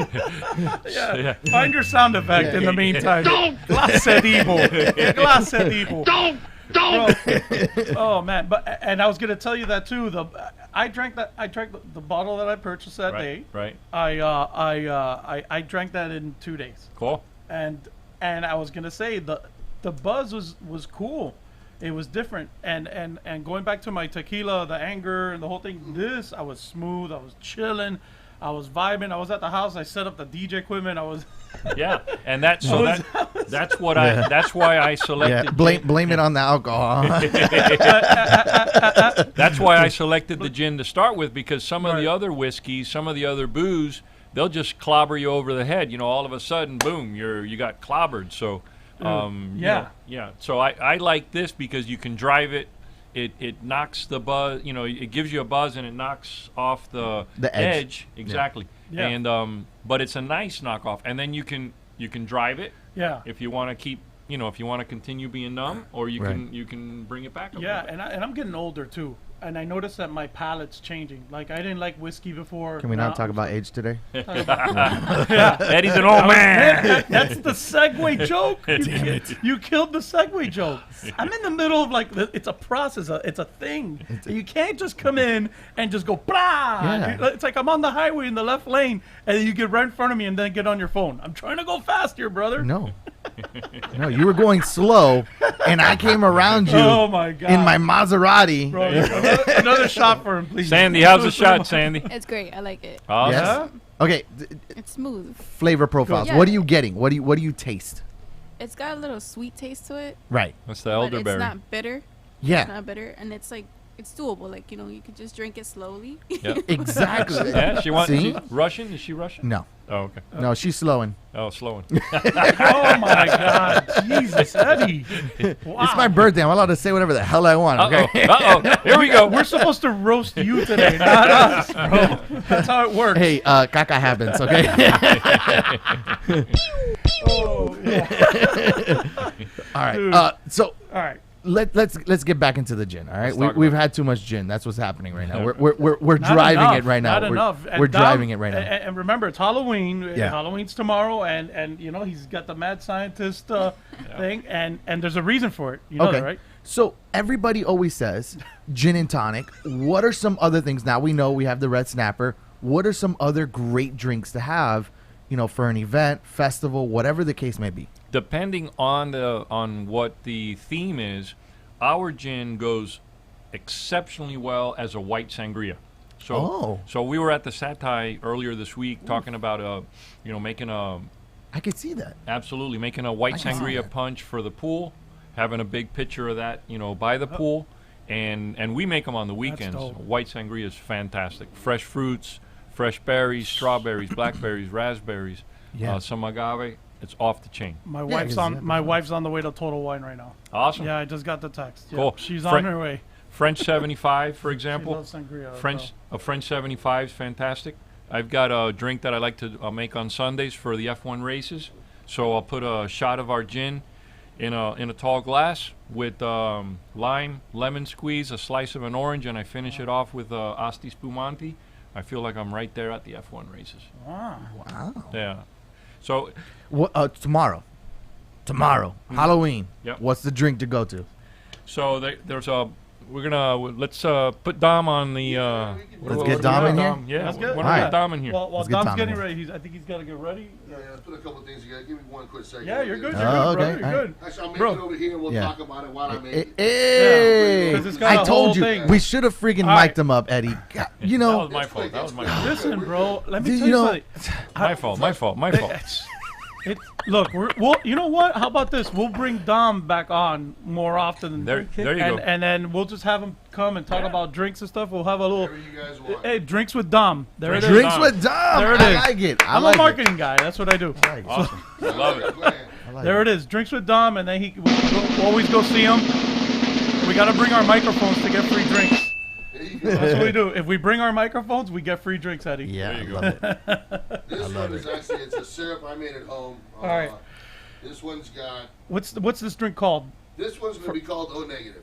S2: yeah. Find your sound effect in the meantime. Glasedivo. Glasedivo. Don't. Oh man, and I was gonna tell you that too. I drank the bottle that I purchased that day.
S4: Right.
S2: I drank that in 2 days.
S4: Cool.
S2: And I was gonna say the buzz was cool. It was different. And going back to my tequila, the anger and the whole thing. I was smooth. I was chilling. I was vibing. I was at the house. I set up the DJ equipment. I was.
S4: Yeah, and that's why I selected.
S1: Yeah, blame it on the alcohol.
S4: That's why I selected the gin to start with, because some of the other whiskeys, some of the other booze, they'll just clobber you over the head. All of a sudden, boom, you got clobbered. So, So I like this because you can drive it. It knocks the buzz. It gives you a buzz and it knocks off the edge. Exactly.
S2: Yeah.
S4: And but it's a nice knockoff, and then you can drive it.
S2: Yeah.
S4: If you want to keep, if you want to continue being numb, or you can bring it back.
S2: Yeah, and I'm getting older too, and I noticed that my palate's changing. Like I didn't like whiskey before.
S1: Can we not talk about age today?
S2: Yeah.
S4: Eddie's an old man.
S2: That's the segue joke. You killed the segue joke. I'm in the middle of it's a process. It's a thing. You can't just come in and just go blah.
S1: Yeah.
S2: It's like I'm on the highway in the left lane, and you get right in front of me, and then get on your phone. I'm trying to go fast here, brother.
S1: No, you were going slow, and I came around you.
S2: Oh my God.
S1: In my Maserati.
S2: Bro, another shot for him, please.
S4: Sandy, how's the shot, Sandy?
S5: It's great. I like it.
S4: Awesome.
S1: Yes. Okay.
S5: It's smooth.
S1: Flavor profiles.
S5: Yeah.
S1: What are you getting? What do you taste?
S5: It's got a little sweet taste to it.
S1: Right.
S4: That's the
S5: But it's
S4: elderberry.
S5: not bitter. It's
S1: Yeah.
S5: not bitter, and it's like it's doable. Like, you know, you could just drink it slowly.
S4: Yeah.
S1: Exactly.
S4: Yeah, she wants.
S1: See?
S4: She's Russian? Is she Russian?
S1: No,
S4: Oh, okay.
S1: no, she's slowing.
S4: Oh, slowing.
S2: Oh my God, Jesus, Eddie! Wow.
S1: It's my birthday. I'm allowed to say whatever the hell I want. Okay.
S4: Here we go.
S2: We're supposed to roast you today, not us, bro. That's how it works.
S1: Hey, caca happens. Okay.
S2: Oh, yeah.
S1: All right.
S2: Dude.
S1: So
S2: All right.
S1: let's get back into the gin. All right.
S4: Let's talk
S1: We've
S4: about
S1: had too much gin. That's what's happening right now. We're
S2: Not
S1: driving
S2: enough,
S1: it right now.
S2: Not enough. And
S1: We're
S2: Dom-
S1: driving it right now.
S2: And remember, it's Halloween.
S1: Yeah.
S2: Halloween's tomorrow, and you know he's got the mad scientist thing, and there's a reason for it. You know that, right?
S1: So everybody always says gin and tonic. What are some other things? Now we know we have the red snapper. What are some other great drinks to have, you know, for an event, festival, whatever the case may be?
S4: Depending on what the theme is, our gin goes exceptionally well as a white sangria. So we were at the Satay earlier this week talking about making a
S1: I could see that.
S4: absolutely making a white
S1: I can see
S4: sangria
S1: that.
S4: punch for the pool, having a big pitcher of that, you know, by the pool, and we make them on the weekends.
S2: dope.
S4: White sangria is fantastic. Fresh fruits, fresh berries, strawberries, blackberries, raspberries,
S1: Yeah.
S4: some agave. It's off the chain.
S2: My
S1: Yeah,
S2: wife's
S1: 'cause
S2: on.
S1: that-
S2: My wife's on the way to Total Wine right now.
S4: Awesome.
S2: Yeah, I just got the text. Yeah,
S4: Cool.
S2: she's
S4: Fre-
S2: on her way.
S4: French 75, for
S2: She
S4: example.
S2: loves sangria.
S4: A French 75 is fantastic. I've got a drink that I like to make on Sundays for the F1 races. So I'll put a shot of our gin in a tall glass with lime, lemon squeeze, a slice of an orange, and I finish it off with Asti Spumante. I feel like I'm right there at the F1 races.
S2: Wow.
S1: Wow.
S4: Yeah. So
S1: What? Tomorrow, Halloween.
S4: Yep.
S1: What's the drink to go to?
S4: there's a. Let's put Dom on the.
S1: Let's get Dom in here?
S4: Yeah,
S2: Let's
S4: why
S2: get-
S4: don't we
S1: Alright.
S4: get Dom in here?
S2: While
S1: Let's get
S2: Dom's
S1: Tom
S2: getting
S1: in.
S2: ready, I think he's got to get ready.
S3: Yeah, let's put a couple things together. Give me one quick second.
S2: Yeah, you're good.
S1: Oh,
S2: You're good,
S1: okay,
S2: bro. You're
S1: alright.
S2: good.
S3: Actually, I'll make
S2: Bro.
S3: it over here and we'll
S1: Yeah.
S3: talk about it while I make it.
S1: Hey,
S2: Yeah, 'cause it's got
S1: I
S2: a
S1: told
S2: whole
S1: you
S2: thing.
S1: we should have freaking
S2: All right.
S1: mic'd him up, Eddie. God, you
S4: That
S1: know,
S4: was my fault. That was my fault.
S2: Listen, bro. Let me
S1: You
S2: tell you
S1: know-
S2: something.
S4: My fault. My fault. My fault.
S2: Look, you know what? How about this? We'll bring Dom back on more often.
S4: There you
S2: and,
S4: go.
S2: And then we'll just have him come and talk about drinks and stuff. We'll have a little.
S3: Whatever you guys want.
S2: Hey, drinks with Dom. There it is.
S1: drinks
S4: Dom.
S1: with Dom.
S2: There it
S1: I
S2: is.
S1: like it. I
S2: I'm
S1: like
S2: a marketing guy. That's what I do.
S1: it. I like it.
S4: Awesome. I love it.
S3: Go ahead.
S1: I like
S2: There it is. Drinks with Dom, and then we'll always go see him. We got to bring our microphones to get free drinks.
S3: There you go.
S2: That's what we do. If we bring our microphones, we get free drinks, Eddie.
S1: Yeah,
S4: There
S1: I
S4: you
S1: love
S4: go.
S1: it.
S3: This one is actually, it's a syrup I made at home.
S2: All right.
S3: This one's got,
S2: What's this drink called?
S3: this one's going to be called O negative.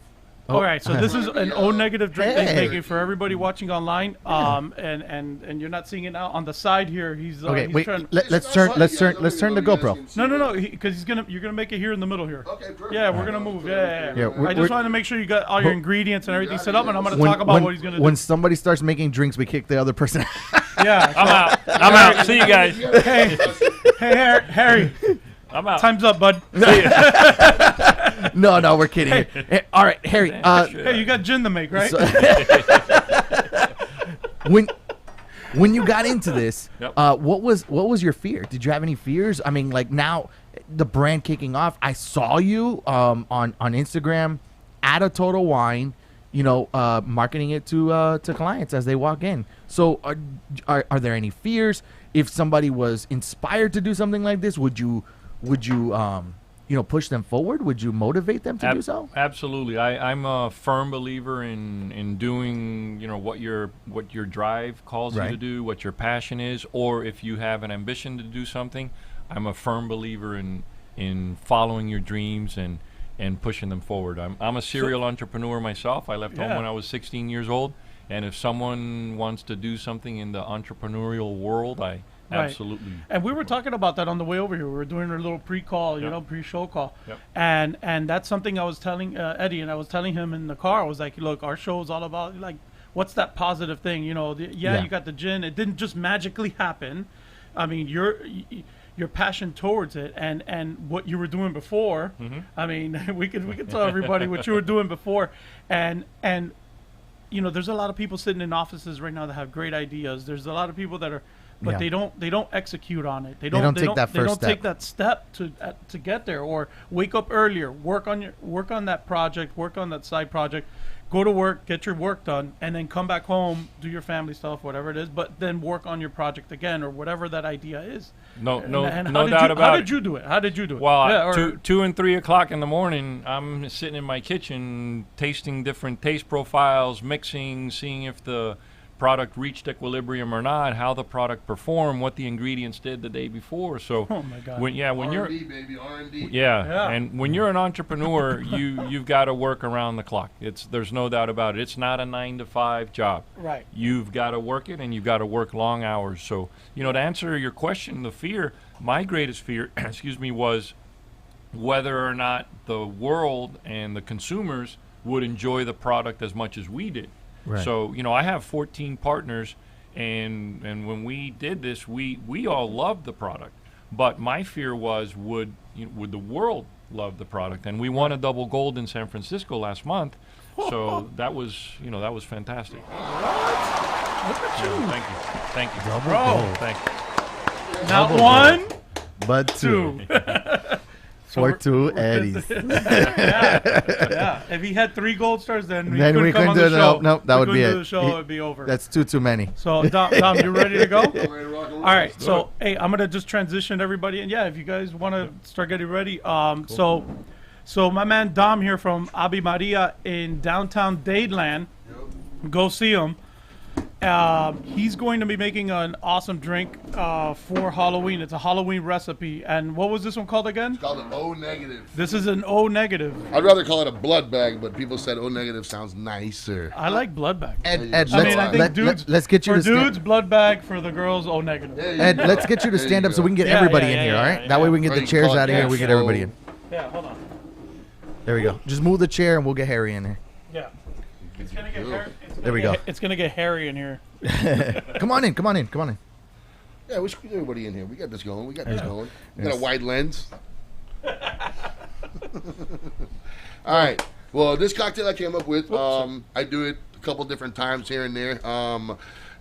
S2: All right, so this is an O negative drink that he's
S1: Hey.
S2: making for everybody watching online. And you're not seeing it now on the side here. He's
S1: Okay,
S2: he's
S1: wait.
S2: trying.
S1: Let's turn the GoPro.
S2: No, because you're gonna make it here in the middle here.
S3: Okay, perfect.
S2: Yeah, we're gonna move. Yeah.
S1: Yeah,
S2: I just wanted to make sure you got all your ingredients and everything set up, and I'm gonna talk about what he's gonna
S1: When
S2: do.
S1: somebody starts making drinks, we kick the other person out.
S2: Yeah.
S4: I'm out. I'm out. See you guys.
S2: Hey, Harry,
S4: I'm out.
S2: time's up, bud.
S1: No, we're kidding. Hey, all right, Harry.
S2: Hey, you got gin to make, right?
S1: So- when you got into this,
S4: Yep.
S1: what was your fear? Did you have any fears? I mean, like now, the brand kicking off. I saw you on Instagram at a Total Wine, you know, marketing it to clients as they walk in. So are there any fears? If somebody was inspired to do something like this, would you push them forward? Would you motivate them to do so?
S4: Absolutely. I'm a firm believer in doing, what your drive calls you to
S1: Right.
S4: do, what your passion is, or if you have an ambition to do something, I'm a firm believer in following your dreams and pushing them forward. I'm a serial entrepreneur myself. I left home
S2: Yeah.
S4: when I was 16 years old, and if someone wants to do something in the entrepreneurial world, I
S2: Right.
S4: absolutely.
S2: And we were talking about that on the way over here. We were doing a little pre-call,
S4: Yep.
S2: pre-show call,
S4: Yep.
S2: and that's something I was telling Eddie, and I was telling him in the car. I was like, look, our show is all about like, what's that positive thing?
S1: Yeah.
S2: You got the gin. It didn't just magically happen. I mean, your passion towards it, and what you were doing before.
S4: Mm-hmm.
S2: I mean, we could tell everybody what you were doing before, and. There's a lot of people sitting in offices right now that have great ideas. There's a lot of people that are, but
S1: Yeah.
S2: they don't execute on it. They
S1: don't
S2: don't
S1: take that
S2: They
S1: first
S2: don't
S1: step.
S2: take that step to get there, or wake up earlier, work on that project, work on that side project, go to work, get your work done, and then come back home, do your family stuff, whatever it is, but then work on your project again or whatever that idea is.
S4: No
S2: How
S4: doubt about it.
S2: How did you do it? How did you do it?
S4: Well,
S2: Yeah,
S4: 2 and 3 o'clock in the morning, I'm sitting in my kitchen tasting different taste profiles, mixing, seeing if the product reached equilibrium or not, how the product performed, what the ingredients did the day before. So,
S2: Oh my God.
S4: when you're
S3: R&D, baby, R&D.
S4: yeah, and when you're an entrepreneur, you've got to work around the clock. There's no doubt about it. It's not a 9 to 5 job.
S2: Right.
S4: You've got to work it, and you've got to work long hours. So, to answer your question, the fear, my greatest fear, excuse me, was whether or not the world and the consumers would enjoy the product as much as we did.
S1: Right.
S4: So, I have 14 partners, and when we did this, we all loved the product. But my fear was, would the world love the product? And we won a double gold in San Francisco last month, so that was fantastic.
S2: Look at you.
S4: Thank you.
S1: Double
S2: Bro.
S1: gold.
S4: Thank you.
S2: Not
S1: Double
S2: one,
S1: But two. For two Eddies.
S2: yeah. If he had 3 gold stars, then we
S1: Then
S2: couldn't
S1: we
S2: come
S1: couldn't
S2: on
S1: do
S2: the
S1: it.
S2: show.
S1: Nope, that
S2: We
S1: would be
S2: couldn't
S1: it.
S2: do the show, it'd be over.
S1: That's too many.
S2: So, Dom, you ready to go?
S3: I'm ready to rock and roll.
S2: All right, so hey, I'm gonna just transition everybody, and yeah, if you guys want to start getting ready, so my man Dom here from Abi Maria in downtown Dadeland, go see him. He's going to be making an awesome drink for Halloween. It's a Halloween recipe, and what was this one called again?
S3: It's called an O negative.
S2: This is an O negative.
S3: I'd rather call it a blood bag, but people said O negative sounds nicer.
S2: I like blood bag.
S1: Ed,
S3: I
S1: let's,
S3: mean, I think
S2: dudes-
S1: let's get you
S2: For
S1: to stand.
S2: dudes, blood bag. For the girls, O negative.
S3: There you
S1: Ed,
S3: go.
S1: let's get you to
S3: There
S1: stand
S3: you
S1: up so we can get
S2: Yeah,
S1: everybody
S2: yeah,
S1: in here,
S2: yeah,
S1: all right?
S2: yeah,
S1: That way we can
S3: Or
S1: get
S3: you
S1: the
S3: can
S1: chairs
S3: call it
S1: out of here. We get everybody in.
S2: Yeah, hold on.
S1: There we go. Just move the chair and we'll get Harry in here.
S2: Yeah. It's gonna get hairy.
S1: There we go.
S2: It's gonna get hairy in here.
S1: Come on in. Come on in. Come on in.
S3: Yeah, we squeeze everybody in here. We got this going. We got this
S1: Yeah.
S3: going. We got
S1: Yes.
S3: a wide lens. All right. Well, this cocktail I came up with, I do it a couple different times here and there.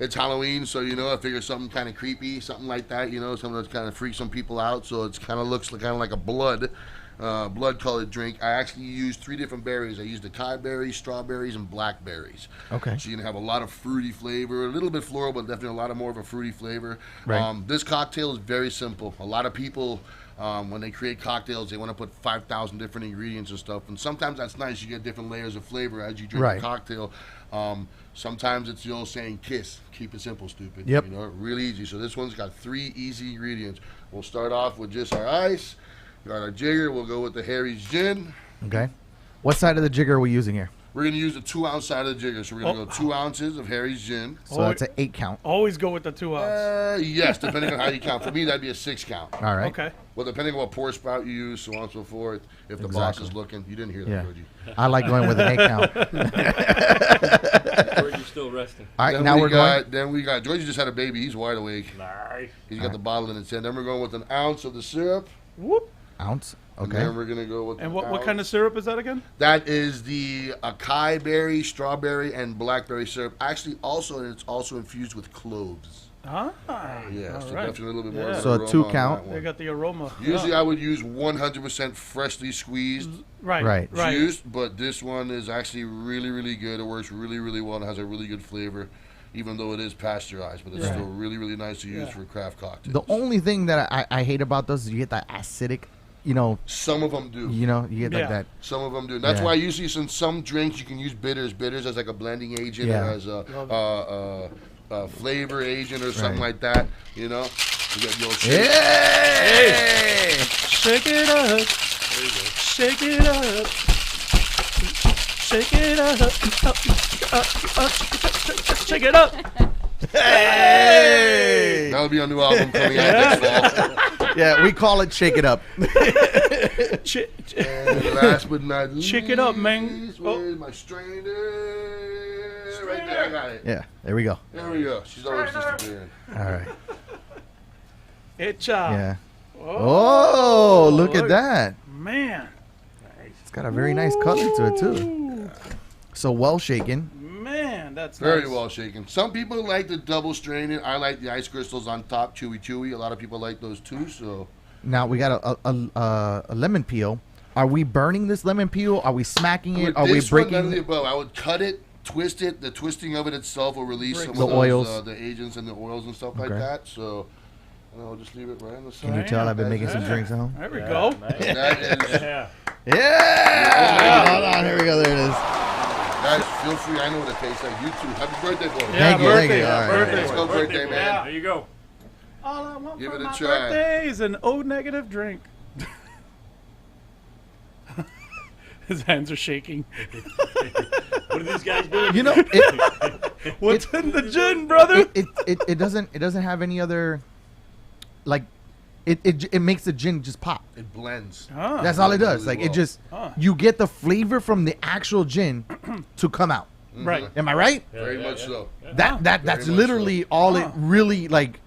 S3: It's Halloween, so I figure something kind of creepy, something like that. Something that's kind of freaks some people out. So it kind of looks kind of like a blood-colored drink. I actually used 3 different berries. I used acai berries, strawberries, and blackberries.
S1: Okay.
S3: So you're gonna have a lot of fruity flavor, a little bit floral, but definitely a lot more of a fruity flavor.
S1: Right.
S3: This cocktail is very simple. A lot of people, when they create cocktails, they want to put 5,000 different ingredients and stuff. And sometimes that's nice. You get different layers of flavor as you drink
S1: Right.
S3: the cocktail. Sometimes it's the old saying, "Kiss, keep it simple, stupid."
S1: Yep.
S3: Really easy. So this one's got 3 easy ingredients. We'll start off with just our ice. Got our jigger. We'll go with the Harry's gin.
S1: Okay. What side of the jigger are we using here?
S3: We're going to use the 2-ounce side of the jigger. So we're going to go 2 ounces of Harry's gin.
S1: So
S2: Oh,
S1: that's an 8 count.
S2: Always go with the 2 ounce.
S3: Yes, depending on how you count. For me, that'd be a 6 count.
S1: All right.
S2: Okay.
S3: Well, depending on what pour spout you use, so on and so forth. If the boss is
S1: Exactly.
S3: looking. You didn't hear that,
S1: Yeah.
S3: did you?
S1: I like going with an 8 count.
S4: Or you're still resting.
S1: All right.
S3: Then
S1: Now we're going.
S3: Then we got, Georgie just had a baby. He's wide awake.
S4: Nice.
S3: He's got the bottle in his hand. Then we're going with an ounce of the syrup.
S2: Whoop.
S1: Ounce.
S3: And
S1: Okay.
S3: then we're going to go with
S2: And what kind of syrup is that again?
S3: That is the acai berry, strawberry, and blackberry syrup. Actually, it's also infused with cloves.
S2: Ah.
S3: Yeah,
S2: All
S3: so
S2: right.
S3: definitely a little bit more.
S2: Yeah.
S3: of
S1: So
S3: an
S1: a 2
S3: aroma on
S1: count.
S3: that
S2: They
S3: one.
S2: got the aroma.
S3: Usually,
S2: Yeah.
S3: I would use 100% freshly squeezed
S2: Right.
S1: Right.
S2: Right.
S3: juice, but this one is actually really, really good. It works really, really well and has a really good flavor, even though it is pasteurized, but it's
S2: Yeah.
S3: still really, really nice to use
S2: Yeah.
S3: for craft cocktails.
S1: The only thing that I hate about those is you get that acidic,
S3: Some of them do.
S1: you get like
S2: Yeah.
S1: that.
S3: Some of them do. That's
S1: Yeah.
S3: why usually in some drinks you can use bitters. Bitters as like a blending agent
S1: Yeah.
S3: or as a flavor agent or something
S1: Right.
S3: like that. You got the old shake.
S1: Hey!
S2: Shake it up. Shake it up. Shake it up. Shake it up.
S1: Hey!
S3: That'll be a new album coming out next fall.
S1: Yeah, we call it Shake It Up.
S3: And last but not least,
S2: Shake it up, man.
S3: Where's my strainer? Right there, I got it.
S1: Yeah, there we go.
S3: There we go. She's always disappearing.
S1: All right.
S2: It's
S1: Yeah. Oh, look at that.
S2: Man.
S1: It's got a very nice color to it, too. So well shaken.
S2: Man, that's
S3: Very
S2: nice.
S3: well shaken. Some people like the double strain it. I like the ice crystals on top, chewy. A lot of people like those too. So
S1: Now we got a lemon peel. Are we burning this lemon peel? Are we smacking it?
S3: With
S1: Are we
S3: this one, none of
S1: breaking
S3: the
S1: it?
S3: above. I would cut it, twist it. The twisting of it itself will release some
S1: The
S3: of
S1: oils.
S3: the agents and the oils and stuff like
S1: Okay.
S3: that. So I'll just leave it right on the side.
S1: Can you tell I've been making some
S2: Yeah.
S1: drinks at home?
S2: There we go.
S4: Nice.
S3: And that is,
S4: Yeah.
S1: Yeah! Hold on, here we go. There it is.
S3: guys, feel free. I know what it tastes like. You too. Happy birthday, boy.
S2: Yeah,
S1: Thank you, thank
S2: birthday.
S1: you. All right.
S2: Birthday.
S3: Let's go, birthday,
S4: boy.
S3: man.
S4: There you go.
S2: All I want
S3: Give
S2: for
S3: it a
S2: my
S3: try.
S2: birthday is an O-negative drink. His hands are shaking.
S4: What are these guys doing?
S1: You know,
S2: What's in the gin, brother?
S1: it doesn't have any other, like, it makes the gin just pop.
S3: It blends.
S2: Ah.
S1: That's all it does.
S3: Really
S1: Like it
S3: well.
S1: just,
S2: Ah.
S1: you get the flavor from the actual gin to come out.
S2: Right.
S1: Am I right?
S3: Very much so.
S1: That's
S3: Very much
S1: literally all it really like.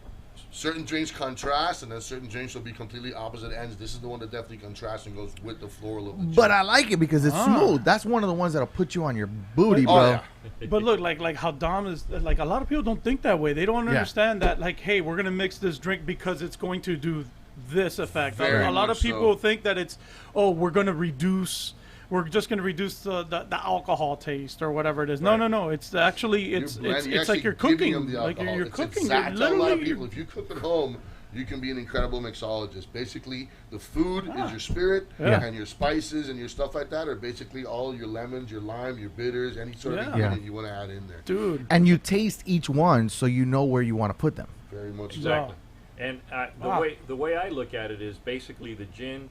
S3: Certain drinks contrast, and then certain drinks will be completely opposite ends. This is the one that definitely contrasts and goes with the floral of the gin.
S1: But I like it because it's smooth. That's one of the ones that'll put you on your booty, bro.
S3: Oh, yeah.
S2: But look, like how Dom is, like a lot of people don't think that way. They don't
S1: Yeah.
S2: understand that, like, hey, we're gonna mix this drink because it's going to do this effect.
S3: Very
S2: A lot of
S3: much
S2: people
S3: so.
S2: think that it's, oh, we're just gonna reduce the alcohol taste or whatever it is. No, no. It's actually it's
S3: You're blending-
S2: it's like you're
S3: actually giving
S2: cooking.
S3: them the
S2: Like
S3: alcohol.
S2: you're
S3: It's
S2: cooking.
S3: exact-
S2: You're
S3: I tell a lot of
S2: literally.
S3: people, if you cook at home, you can be an incredible mixologist. Basically, the food is your spirit,
S2: Yeah.
S3: and your spices and your stuff like that are basically all your lemons, your lime, your bitters, any sort of
S2: Yeah.
S3: ingredient you want to add in there.
S2: Dude.
S1: And you taste each one so you know where you want to put them.
S3: Very much
S4: Exactly. And
S2: Wow.
S4: the way I look at it is basically the gin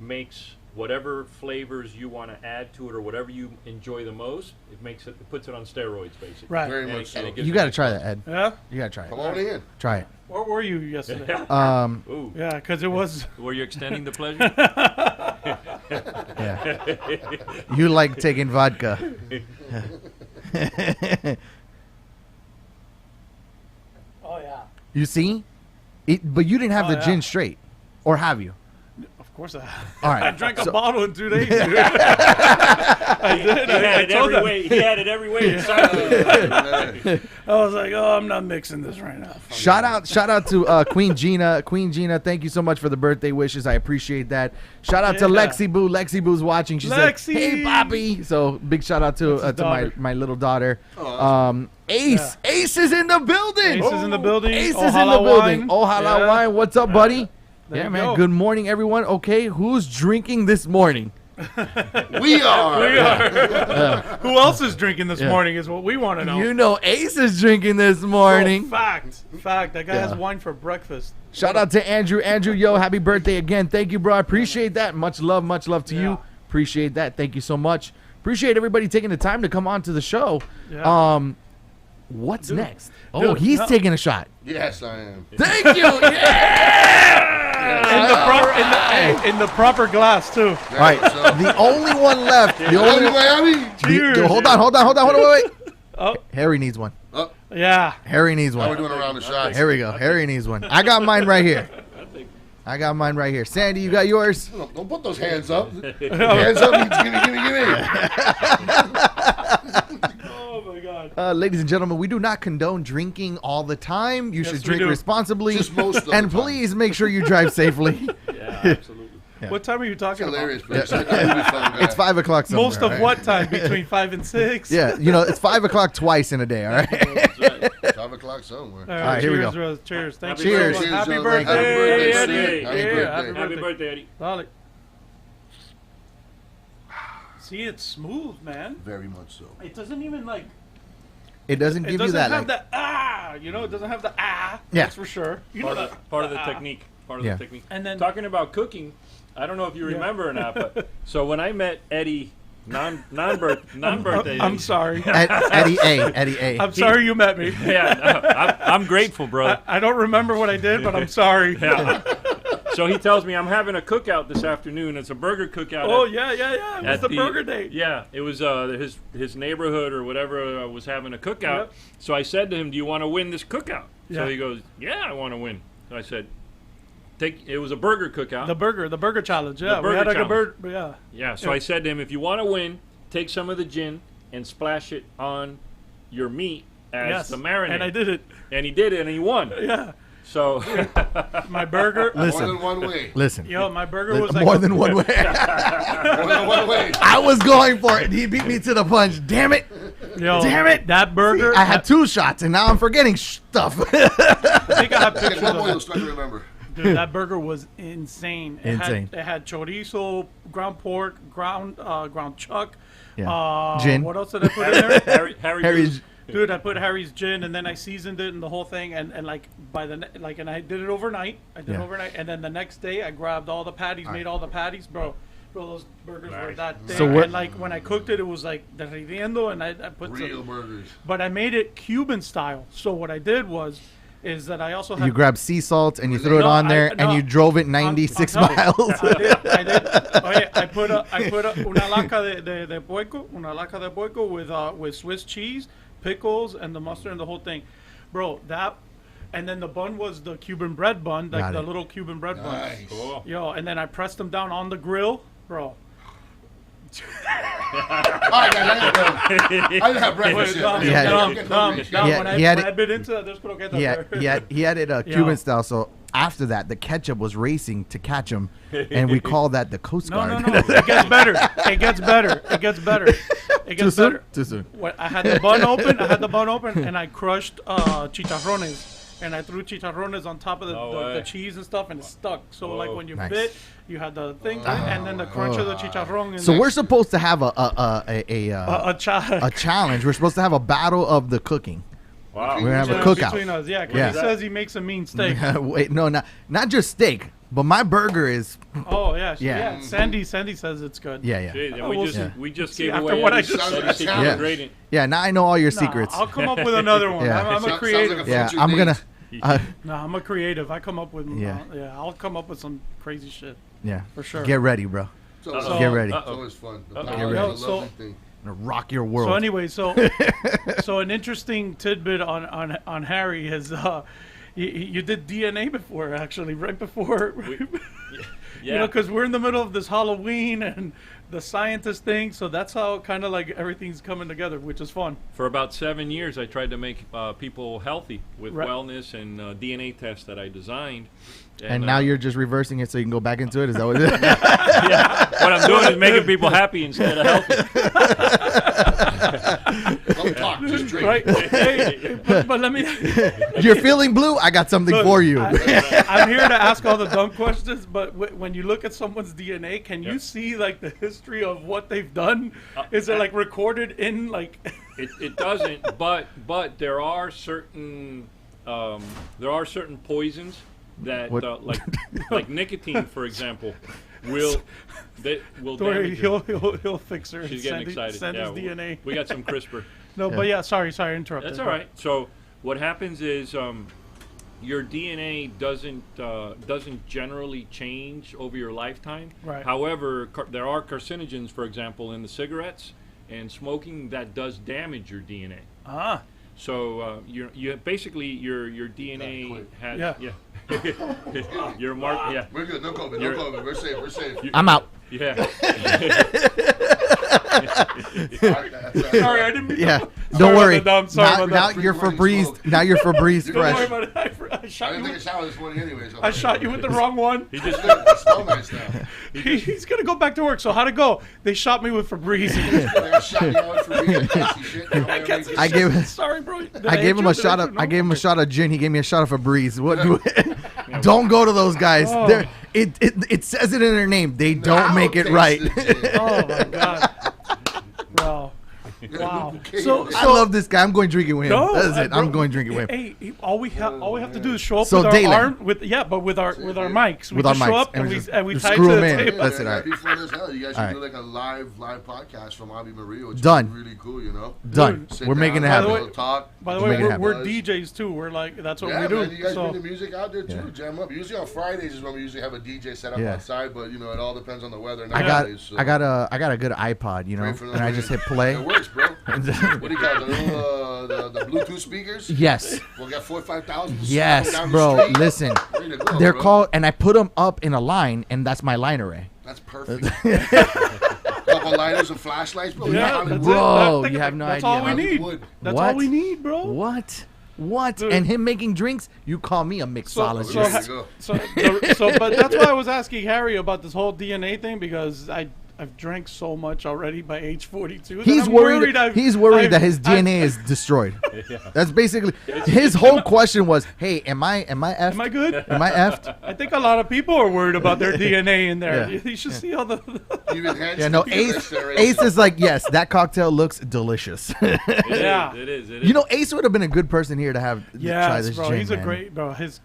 S4: makes whatever flavors you want to add to it or whatever you enjoy the most. It puts it on steroids basically.
S2: Right.
S3: Very
S4: And
S3: much
S4: it-
S3: so.
S4: and it gives
S1: You
S4: it
S1: got to
S4: a
S1: try
S4: plus.
S1: that, Ed.
S2: Yeah.
S1: You got to try it.
S3: Come on in.
S1: Try it.
S2: Where were you yesterday?
S4: Ooh.
S2: Yeah, because it was.
S4: Were you extending the pleasure?
S1: Yeah. You like taking vodka.
S2: Oh yeah.
S1: You see? But you didn't have
S2: Oh,
S1: the
S2: yeah.
S1: gin straight. Or have you?
S2: Of course I.
S1: All right.
S2: I drank a
S1: So-
S2: bottle in 2 days. Dude. I did. I told them.
S4: He had it every way inside.
S2: I was like, oh, I'm not mixing this right now.
S1: Shout out to Queen Gina. Queen Gina, thank you so much for the birthday wishes. I appreciate that. Shout out to
S2: Yeah.
S1: Lexi Boo. Lexi Boo's watching. She
S2: Lexi!
S1: said, "Hey, Poppy." So big shout out to
S2: his daughter.
S1: my little daughter.
S3: Oh,
S1: Ace.
S2: Yeah.
S1: Ace is in the building.
S2: Ace is in the building.
S1: Ace is
S2: Ojalá
S1: in the building.
S2: wine.
S1: Oh, halal
S2: Yeah.
S1: wine. What's up, buddy?
S2: There
S1: Yeah,
S2: you
S1: man.
S2: go.
S1: Good morning, everyone. Okay, who's drinking this morning?
S3: We are.
S2: We are. Who else is drinking this
S1: Yeah.
S2: morning is what we want to know.
S1: You know, Ace is drinking this morning.
S2: Oh, fact. That guy has
S1: Yeah.
S2: wine for breakfast.
S1: Shout out to Andrew. Andrew, yo, happy birthday again. Thank you, bro. I appreciate that. Much love to
S2: Yeah.
S1: you. Appreciate that. Thank you so much. Appreciate everybody taking the time to come on to the show.
S2: Yeah.
S1: What's
S2: Dude.
S1: next? Oh,
S2: Dude,
S1: he's
S2: no.
S1: taking a shot.
S3: Yes, I am.
S1: Thank you. Yeah.
S2: In the proper glass too.
S1: All right. The only one left. The only
S3: Miami.
S2: Cheers.
S1: hold on, wait.
S2: Oh,
S1: Harry needs one.
S3: Oh,
S2: yeah.
S1: Harry needs
S3: now we're
S1: one.
S3: doing a round of shots.
S1: Here we go. Harry needs one. I got mine right here. Sandy, you got yours?
S3: Don't put those hands up. Hands up. Give me.
S2: Oh my God.
S1: Ladies and gentlemen, we do not condone drinking all the time. You should
S2: we
S1: drink
S2: do.
S1: responsibly.
S3: Just most of the
S1: And
S3: time.
S1: please make sure you drive safely.
S4: Yeah, absolutely.
S2: What time are you talking
S3: Hilarious,
S2: about?
S3: but
S1: It's 5 o'clock somewhere.
S2: Most of
S1: all right?
S2: what time? Between 5 and 6.
S1: Yeah, it's 5 o'clock twice in a day, all right?
S3: 5 o'clock somewhere.
S2: All
S1: right, here we
S2: cheers,
S1: go.
S2: Rose. Cheers. Thank
S4: Happy
S2: you. so
S1: Cheers.
S2: much.
S3: Cheers,
S2: Happy
S3: gentlemen.
S2: birthday,
S3: Happy birthday,
S2: Eddie.
S3: Sid.
S2: Yeah,
S3: Happy birthday.
S2: happy
S4: Happy
S2: birthday.
S4: birthday, Eddie.
S2: Dolly. See, it's smooth, man.
S3: Very much so.
S2: It doesn't even like.
S1: It doesn't
S2: It
S1: give
S2: doesn't
S1: you that.
S2: have
S1: Like,
S2: the you know. It doesn't have the
S1: Yeah.
S2: That's for sure. You know
S4: Part of the
S2: ah.
S4: technique. Part of
S1: Yeah.
S4: the technique.
S2: And then
S4: Talking about cooking, I don't know if you remember or not, but so when I met Eddie, non-birthday,
S2: I'm sorry.
S1: Eddie A.
S2: I'm sorry you met me.
S4: Yeah, no, I'm grateful, brother.
S2: I don't remember what I did, but I'm sorry.
S4: Yeah. So he tells me I'm having a cookout this afternoon. It's a burger cookout.
S2: Oh
S4: at-
S2: yeah. It was
S4: at
S2: the burger day.
S4: Yeah, it was his neighborhood or whatever was having a cookout.
S2: Yep.
S4: So I said to him, "Do you want to win this cookout?"
S2: Yeah.
S4: So he goes, "Yeah, I want to win." So I said, It was a burger cookout.
S2: The burger challenge. Yeah,
S4: The
S2: we had
S4: burger
S2: like a bird. Yeah.
S4: Yeah, so
S2: Yeah.
S4: I said to him, if you want to win, take some of the gin and splash it on your meat as
S2: Yes.
S4: the marinade.
S2: And I did it.
S4: And he did it, and he won.
S2: Yeah.
S4: So
S2: My burger.
S1: Listen.
S3: More than one way.
S1: Listen.
S2: Yo, my burger was like
S1: More than one way.
S3: More than one way.
S1: I was going for it. He beat me to the punch. Damn it.
S2: Yo,
S1: Damn it.
S2: That burger.
S1: I had 2 shots, and now I'm forgetting stuff.
S2: I think I have
S3: Get
S2: pictures
S3: one more,
S2: of
S3: you'll
S2: it.
S3: start to remember.
S2: Dude, that burger was insane.
S1: Insane.
S2: It had chorizo, ground pork, ground chuck.
S1: Yeah. Gin.
S2: What else did I put in there?
S1: Harry's.
S2: Dude, I put Harry's gin, and then I seasoned it and the whole thing, and like and I did it overnight. And then the next day I grabbed all the patties, made all the patties, bro. Bro, those burgers were that thick.
S1: So
S2: and like when I cooked it, it was like derritiendo, and I put
S3: Real burgers.
S2: but I made it Cuban style. So what I did is that I also had
S1: You grabbed sea salt and you threw it
S2: No,
S1: on there,
S2: I-
S1: and
S2: no,
S1: you drove it 96
S2: I'm telling you,
S1: miles.
S2: I did. Oh yeah, I put una laca de puerco with Swiss cheese, pickles, and the mustard and the whole thing, bro. And then the bun was the Cuban bread bun, like
S1: Got
S2: the
S1: it.
S2: little Cuban bread bun.
S3: Nice.
S4: Cool.
S2: Yo, and then I pressed them down on the grill, bro.
S3: I didn't have breakfast yet.
S1: Yeah.
S2: No,
S3: Get
S2: no,
S3: hungry.
S2: no,
S1: Yeah,
S2: when I
S1: he had it-
S2: bit into it, there's croquetas
S1: Yeah,
S2: there.
S1: he had it Cuban style. So after that, the ketchup was racing to catch him, and we called that the Coast
S2: No,
S1: Guard.
S2: no, no. It gets better. It gets better. It gets better. It gets
S1: Too soon?
S2: better.
S1: Too soon.
S2: When I had the bun open, and I crushed chicharrones. And I threw chicharrones on top of
S4: No
S2: the
S4: way.
S2: cheese and stuff, and it stuck. So like when you
S1: Nice.
S2: bit, you had the thing, and then the crunch of the chicharron. And
S1: So
S2: then
S1: we're supposed to have a
S2: a
S1: challenge. We're supposed to have a battle of the cooking.
S4: Wow.
S1: We're gonna have a cookout.
S2: between us. Yeah, 'cause
S1: Yeah.
S2: he says he makes a mean steak.
S1: Wait, no, not just steak, but my burger is.
S2: Oh yeah,
S1: Yeah.
S2: yeah. Sandy says it's good.
S1: Yeah, yeah,
S4: Jeez, and
S2: Oh,
S4: we
S2: we'll
S4: just
S2: see.
S4: we just
S2: See,
S4: gave
S2: after
S4: away
S2: what I
S4: Eddie's-
S2: just
S4: Eddie's
S3: said.
S4: secret
S1: Yeah.
S4: ingredient.
S1: yeah. Now I know all your
S2: Nah,
S1: secrets.
S2: I'll come up with another one.
S1: Yeah.
S2: I'm a
S3: Sounds
S2: creative.
S3: like a
S1: Yeah,
S3: future
S1: I'm gonna.
S3: date.
S2: No, I'm a creative. I come up with
S1: Yeah.
S2: I'll come up with some crazy shit
S1: Yeah,
S2: for sure.
S1: Get ready, bro.
S3: It's always,
S2: So-
S1: Get ready.
S3: it's always fun. The
S4: Uh-oh.
S3: power
S1: Get
S3: is
S1: ready.
S3: a lovely
S2: So-
S3: thing.
S1: I'm gonna rock your world.
S2: So anyway, so an interesting tidbit on Harry is you did DNA before, actually, right before.
S4: Yeah.
S2: You know, because we're in the middle of this Halloween and the scientist thing, so that's how kind of like everything's coming together, which is fun.
S4: For about 7 years, I tried to make people healthy with
S2: Right.
S4: wellness and DNA tests that I designed.
S1: and now you're just reversing it so you can go back into it. Is that what it is?
S4: yeah, what I'm doing is making people happy instead of healthy.
S3: Don't talk, just drink.
S2: Right? Hey, but let me.
S1: You're feeling blue? I got something for you.
S2: I'm here to ask all the dumb questions, but when you look at someone's DNA, can you
S4: Yeah.
S2: see like the history of what they've done? Is it like recorded in like?
S4: It doesn't, but there are certain poisons that
S1: What?
S4: like nicotine, for example, will
S2: Don't worry,
S4: damage you.
S2: he'll fix her.
S4: She's getting excited.
S2: Send
S4: Yeah,
S2: his DNA.
S4: We got some CRISPR.
S2: No, but yeah, sorry, I interrupted.
S4: That's all right. So what happens is your DNA doesn't generally change over your lifetime.
S2: Right.
S4: However, there are carcinogens, for example, in the cigarettes and smoking that does damage your DNA.
S2: Ah,
S4: So you basically your DNA
S3: quick.
S4: has
S2: Yeah.
S4: your mark
S3: We're good. No COVID.
S4: You're-
S3: No COVID. We're safe. We're safe.
S1: I'm out.
S4: yeah.
S2: sorry, I didn't.
S1: Yeah,
S2: Sorry
S1: don't
S2: about
S1: worry.
S2: that, Dom. Sorry
S1: Now,
S2: about
S1: now
S2: that.
S1: you're
S3: Free
S1: Febreze.
S3: smoke.
S1: Now you're Febreze
S2: Don't worry
S1: fresh.
S2: about it. I
S3: I
S2: shot
S3: didn't
S2: you.
S3: take a shower this morning anyway. So
S2: I shot you with the wrong one.
S4: He just
S3: It smells nice now.
S2: He's gonna go back to work. So how'd it go? They shot me with Febreze.
S3: I got shot in out for being nasty shit.
S1: I gave
S2: Sorry, bro. Did
S1: I gave
S2: hit
S1: him
S2: you?
S1: a
S2: Did
S1: shot
S2: hit
S1: of
S2: you?
S1: I
S2: No?
S1: gave him a shot of gin. He gave me a shot of Febreze. What? Don't go to those guys.
S2: Oh.
S1: They're- It says it in their name. They don't make it right.
S2: Oh my god, bro. Wow. So
S1: I love this guy. I'm going drinking with him.
S2: no,
S1: That's it.
S2: bro,
S1: I'm going drinking with him.
S2: Hey, all we have to do is show up
S1: So
S2: with our
S1: Daylan.
S2: arm with with our mics. We
S1: With our
S2: just show
S1: mics,
S2: up
S1: and
S2: and
S1: we
S2: we
S1: just-
S2: and we
S1: just
S2: tie it
S1: screw
S2: to the
S1: 'em in.
S2: table.
S1: That's it, all right.
S3: That'd be fun as hell. You guys
S1: All
S3: should do
S1: right.
S3: like a live podcast from Abi Maria, which
S1: Done.
S3: is really cool, you know?
S1: Done.
S3: Sit
S1: We're
S3: down,
S1: making it
S3: have a
S1: happen.
S3: little talk.
S2: By the
S1: We're
S2: way,
S1: making it
S2: we're
S3: happen.
S2: DJs too. We're like that's what
S3: Yeah,
S2: we do.
S3: man, you guys
S2: So
S3: bring the music out there too,
S1: Yeah.
S3: jam up. Usually on Fridays is when we usually have a DJ set up
S1: Yeah.
S3: outside, but you know it all depends on the weather.
S1: I got
S3: nowadays, so.
S1: I got a good iPod, you know,
S3: Pray for
S1: and I
S3: them.
S1: just hit play.
S3: It works, bro. What do you call it? The little the Bluetooth speakers?
S1: Yes.
S3: We'll get 4,000 5,000.
S1: Yes,
S3: down the
S1: bro.
S3: street.
S1: Listen,
S3: Ready to go,
S1: they're
S3: bro.
S1: called, and I put them up in a line, and that's my line array.
S3: That's perfect. Couple lighters and flashlights, bro.
S2: yeah,
S3: Hollywood.
S2: that's
S1: Bro,
S2: it.
S1: you have no
S2: That's
S1: idea.
S2: all we need.
S3: Hollywood.
S2: That's
S1: What?
S2: all we need, bro.
S1: What? What?
S2: Dude.
S1: And him making drinks? You call me a mixologist.
S3: There you go.
S2: But that's why I was asking Harry about this whole DNA thing, because I've drank so much already by age 42.
S1: He's
S2: I'm
S1: worried. He's worried that his
S2: I've-
S1: DNA is destroyed. That's basically his whole question was, "Hey, am I effed?
S2: Am I good?
S1: Am I effed?"
S2: I think a lot of people are worried about their DNA in there.
S1: Yeah.
S2: You should see all the.
S3: Even Hans
S1: Yeah, no.
S3: can feel
S1: Ace,
S3: that shit, right?
S1: Ace is like, yes, that cocktail looks delicious.
S2: Yeah.
S4: It is.
S1: You know, Ace would have been a good person here to have try
S2: Yes,
S1: this
S2: bro.
S1: gin,
S2: He's
S1: man.
S2: a great bro. His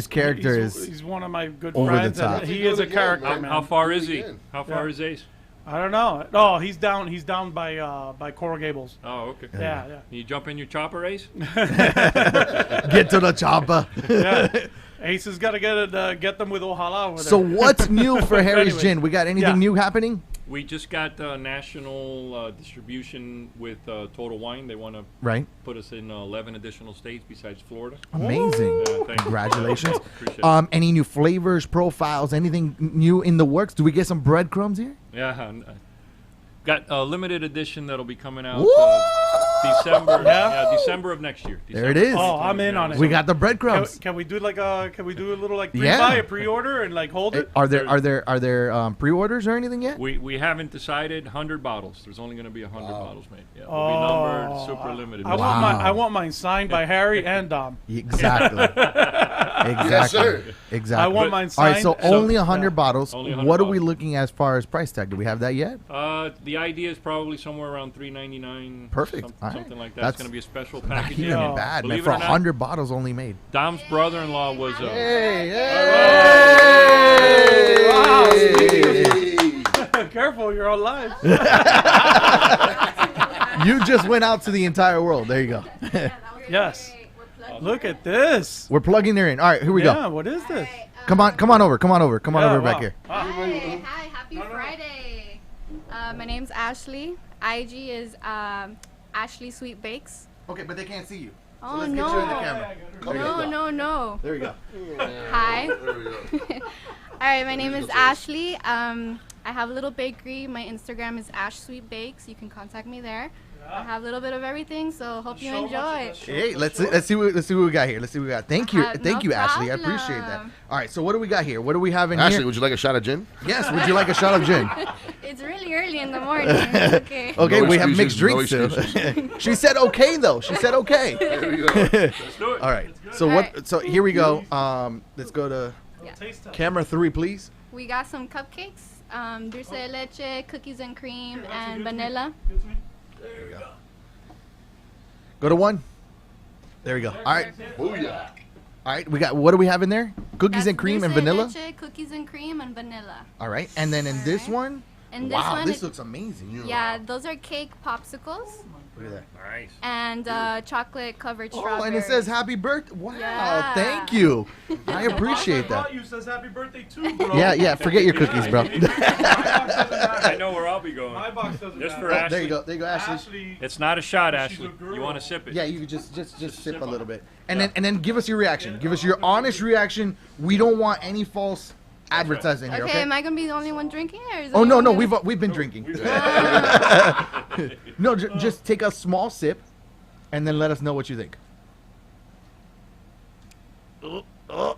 S1: character
S2: he's,
S1: is
S2: He's one of my good
S1: over the
S2: friends.
S1: top.
S2: And he is a character,
S3: How-
S2: man.
S4: How far is he?
S3: Again.
S4: How far
S2: Yeah.
S4: is Ace?
S2: I don't know. Oh, he's down. He's down by Coral Gables.
S4: Oh, okay.
S2: Yeah.
S4: Can you jump in your chopper, Ace?
S1: Get to the chopper.
S2: Yeah. Ace has got to get them with Ojalá over there.
S1: So what's new for Harry's
S2: Anyway,
S1: Gin? We got anything
S2: yeah.
S1: new happening?
S4: We just got national distribution with Total Wine. They want to
S1: Right.
S4: put us in 11 additional states besides Florida.
S1: Amazing.
S4: Yeah, thank you.
S1: Congratulations.
S4: Appreciate it.
S1: Any new flavors, profiles, anything new in the works? Do we get some breadcrumbs here?
S4: Yeah. Got a limited edition that'll be coming out
S1: Woo!
S4: December.
S2: Yeah?
S4: Yeah, December of next year.
S1: There it
S4: December.
S1: is.
S2: Oh, I'm in on it.
S1: We got the
S2: Can,
S1: breadcrumbs.
S2: can we do a little like
S1: Yeah.
S2: pre-buy, a pre-order, and like hold it?
S1: Are there pre-orders or anything yet?
S4: We haven't decided 100 bottles. There's only going to be 100 bottles made. Yeah, they'll be
S2: Oh,
S4: numbered, super limited.
S2: I want mine signed by Harry and Dom.
S1: Exactly. Exactly.
S3: Yes, sir.
S1: Exactly.
S2: I want mine
S1: All right,
S2: signed.
S1: so only 100 bottles.
S4: Only 100
S1: What are we
S4: bottles.
S1: looking at as far as price tag? Do we have that yet?
S4: The idea is probably somewhere around $3.99.
S1: Perfect. All right.
S4: Something like that.
S1: That's
S4: It's going to be a special
S1: Not
S4: packaging.
S1: even
S2: Yeah.
S1: bad, man.
S4: Believe
S1: For
S4: it or not-
S1: 100 bottles only made.
S4: Dom's brother-in-law was
S2: Wow.
S3: Hey.
S2: Careful, you're on live.
S1: You just went out to the entire world. There you go.
S2: Yes. Look at this.
S1: We're plugging her in. All right, here we
S2: Yeah,
S1: go.
S2: what is this?
S1: Come on over. Come on over
S2: Yeah,
S1: back
S2: wow.
S1: here.
S2: Wow.
S5: Hi, happy Friday. My name's Ashley. IG is Ashley Sweet Bakes.
S1: Okay, but they can't see you.
S5: Oh
S1: let's get
S5: no.
S1: you in the camera.
S5: No.
S1: There we go.
S5: Hi.
S3: There we go.
S5: All right, my name is Ashley. I have a little bakery. My Instagram is Ash Sweet Bakes. You can contact me there. I have a little bit of everything, so hope you enjoy.
S1: Hey, let's see what we got here. Let's see what we got. Thank you,
S5: No
S1: Ashley. I appreciate that.
S5: problem.
S1: All right, so what do we got here? What do we have in
S3: Ashley,
S1: here?
S3: would you like a shot of gin?
S1: Yes. Would you like a shot of gin?
S5: It's really early in the morning. It's okay.
S1: Okay,
S3: No
S1: we have
S3: excuses,
S1: mixed
S3: no
S1: drinks too. She said okay though. She said okay.
S3: There we go.
S4: Let's do it.
S1: All right. So
S5: All
S1: what?
S5: right.
S1: So here we go. Let's go to
S2: Taste test.
S1: camera 3, please.
S5: We got some cupcakes, dulce de leche, cookies and cream, and vanilla.
S1: Go to 1. There we go. All right.
S3: Booyah.
S1: All right. We got. What do we have in there? Cookies
S5: That's
S1: and cream and
S5: dulce de
S1: vanilla.
S5: leche, cookies and cream, and vanilla.
S1: All right. And then in this
S5: Alright.
S1: one.
S5: And this
S1: Wow,
S5: one,
S1: this looks amazing.
S5: yeah, those are cake popsicles
S1: Look at that.
S4: Nice.
S5: and chocolate covered
S1: Oh,
S5: strawberries.
S1: and it says happy birthday. Wow,
S5: Yeah.
S1: thank you. I appreciate that.
S2: You says happy birthday too, bro.
S1: Yeah, forget your cookies, bro.
S4: I know where I'll be going.
S2: My box doesn't
S4: Just
S2: matter.
S4: for Ashley.
S1: There you go, Ashley.
S2: Ashley.
S4: It's not a shot,
S2: She's a
S4: Ashley.
S2: girl.
S4: You want to sip it?
S1: Yeah, you could just sip
S4: sip
S1: a
S4: on
S1: little
S4: it.
S1: bit, and then give us your reaction. Give us your honest reaction. We don't want any false advertising here.
S5: Okay,
S1: Okay.
S5: am I gonna be the only one drinking it? Or is
S1: Oh no,
S5: anyone
S1: no,
S5: gonna-
S1: we've been drinking. No, just take a small sip, and then let us know what you think.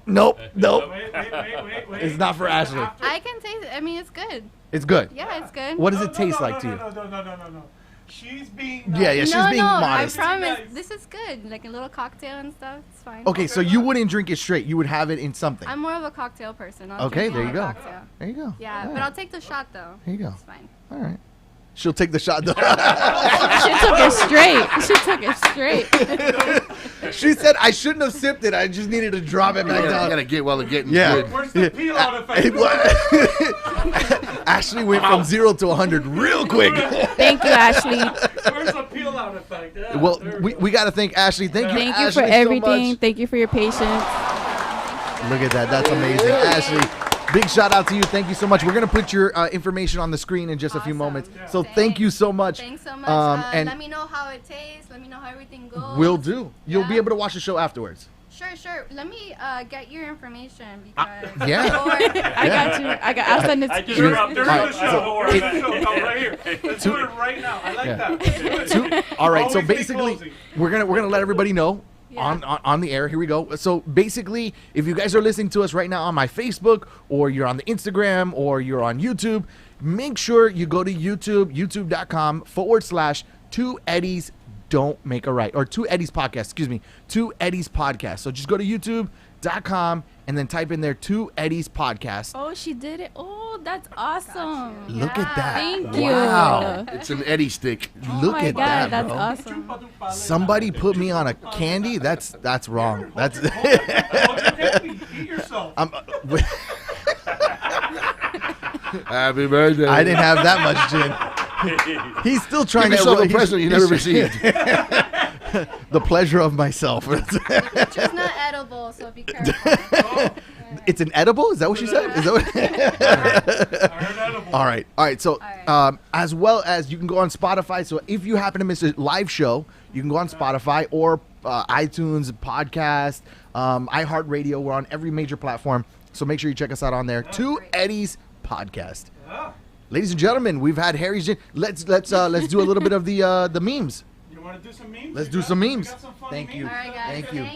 S1: Nope.
S2: Wait.
S1: It's not for Ashley.
S5: I can taste it. I mean, it's good.
S1: It's good.
S5: Yeah, it's good.
S1: What does it taste like to you?
S2: No. She's being.
S1: Yeah, she's
S5: no,
S1: being
S5: no,
S1: modest.
S5: I promise.
S2: Nice.
S5: This is good. Like a little cocktail and stuff. It's fine.
S1: Okay, so you wouldn't drink it straight. You would have it in something.
S5: I'm more of a cocktail person. I'll
S1: Okay,
S5: drink
S1: there
S5: it
S1: you
S5: in a
S1: go.
S5: Cocktail.
S1: There you go.
S5: Yeah,
S1: All
S5: but
S1: right.
S5: I'll take the shot though.
S1: There you go.
S5: It's fine.
S1: All right. She'll take the shot though.
S5: She took it straight. She took it straight.
S1: She said I shouldn't have sipped it. I just needed to drop it back
S3: You
S1: down.
S3: gotta get while the getting's
S1: Yeah.
S3: good.
S2: Where's the peel out effect?
S1: It wa- Ashley went from 0 to 100 real quick.
S5: Thank you, Ashley.
S2: Where's the peel out effect? Yeah,
S1: Well,
S2: there
S1: we got to thank Ashley. Thank you,
S5: Thank you
S1: Ashley,
S5: for
S1: so
S5: everything.
S1: much.
S5: Thank you for your patience.
S1: Look at that. That's amazing. Ashley, big shout out to you. Thank you so much. We're going to put your information on the screen in just a few
S5: Awesome.
S1: moments.
S5: Yeah.
S1: So thank you so much.
S5: Thanks so much.
S1: And
S5: Let me know how it tastes. Let me know how everything goes.
S1: will do. You'll be
S5: Yeah.
S1: able to watch the show afterwards.
S5: Sure. Let me get your information because
S1: yeah.
S5: I got you. I'll send it
S4: I
S5: to
S4: just
S5: you.
S4: dropped
S2: During
S1: Alright,
S2: the
S1: so
S2: show,
S1: it-
S2: during the show, come right here. Let's do it right now. I like
S1: Yeah.
S2: that. Let's do it.
S1: All right. So
S2: Always be
S1: basically,
S2: closing.
S1: we're gonna let everybody know on the air. Here we go. So basically, if you guys are listening to us right now on my Facebook, or you're on the Instagram, or you're on YouTube, make sure you go to YouTube, youtube.com/Two Eddies Don't Make a Right, or Two Eddies Podcast, excuse me, Two Eddies Podcast. So just go to youtube.com and then type in there Two Eddies Podcast.
S6: Oh, she did it. Oh, that's awesome.
S1: Look at that.
S6: Thank you.
S1: Wow.
S3: It's an Eddie stick.
S1: Look
S6: Oh my
S1: at
S6: God,
S1: that,
S6: that's
S1: bro.
S6: awesome.
S1: Somebody put me on a candy. That's wrong. That's
S2: Eat yourself.
S3: Happy birthday.
S1: I didn't have that much gin. He's still trying
S3: Give
S1: to
S3: yourself a
S1: he's-
S3: present you never received.
S1: the pleasure of myself.
S5: Which is not edible, so be careful.
S1: It's an edible? Is that what she said? Is that what? All right. So,
S5: right.
S1: as well as you can go on Spotify. So if you happen to miss a live show, you can go on Spotify or iTunes, podcast, iHeartRadio. We're on every major platform. So make sure you check us out on there. Two Eddies Podcast. Ladies and gentlemen, we've had Harry's gin. Let's do a little bit of the memes.
S2: You want to do some memes?
S1: Let's do some
S2: We
S1: memes.
S2: got some funny
S1: Thank you.
S5: All right, guys.
S1: Thank you.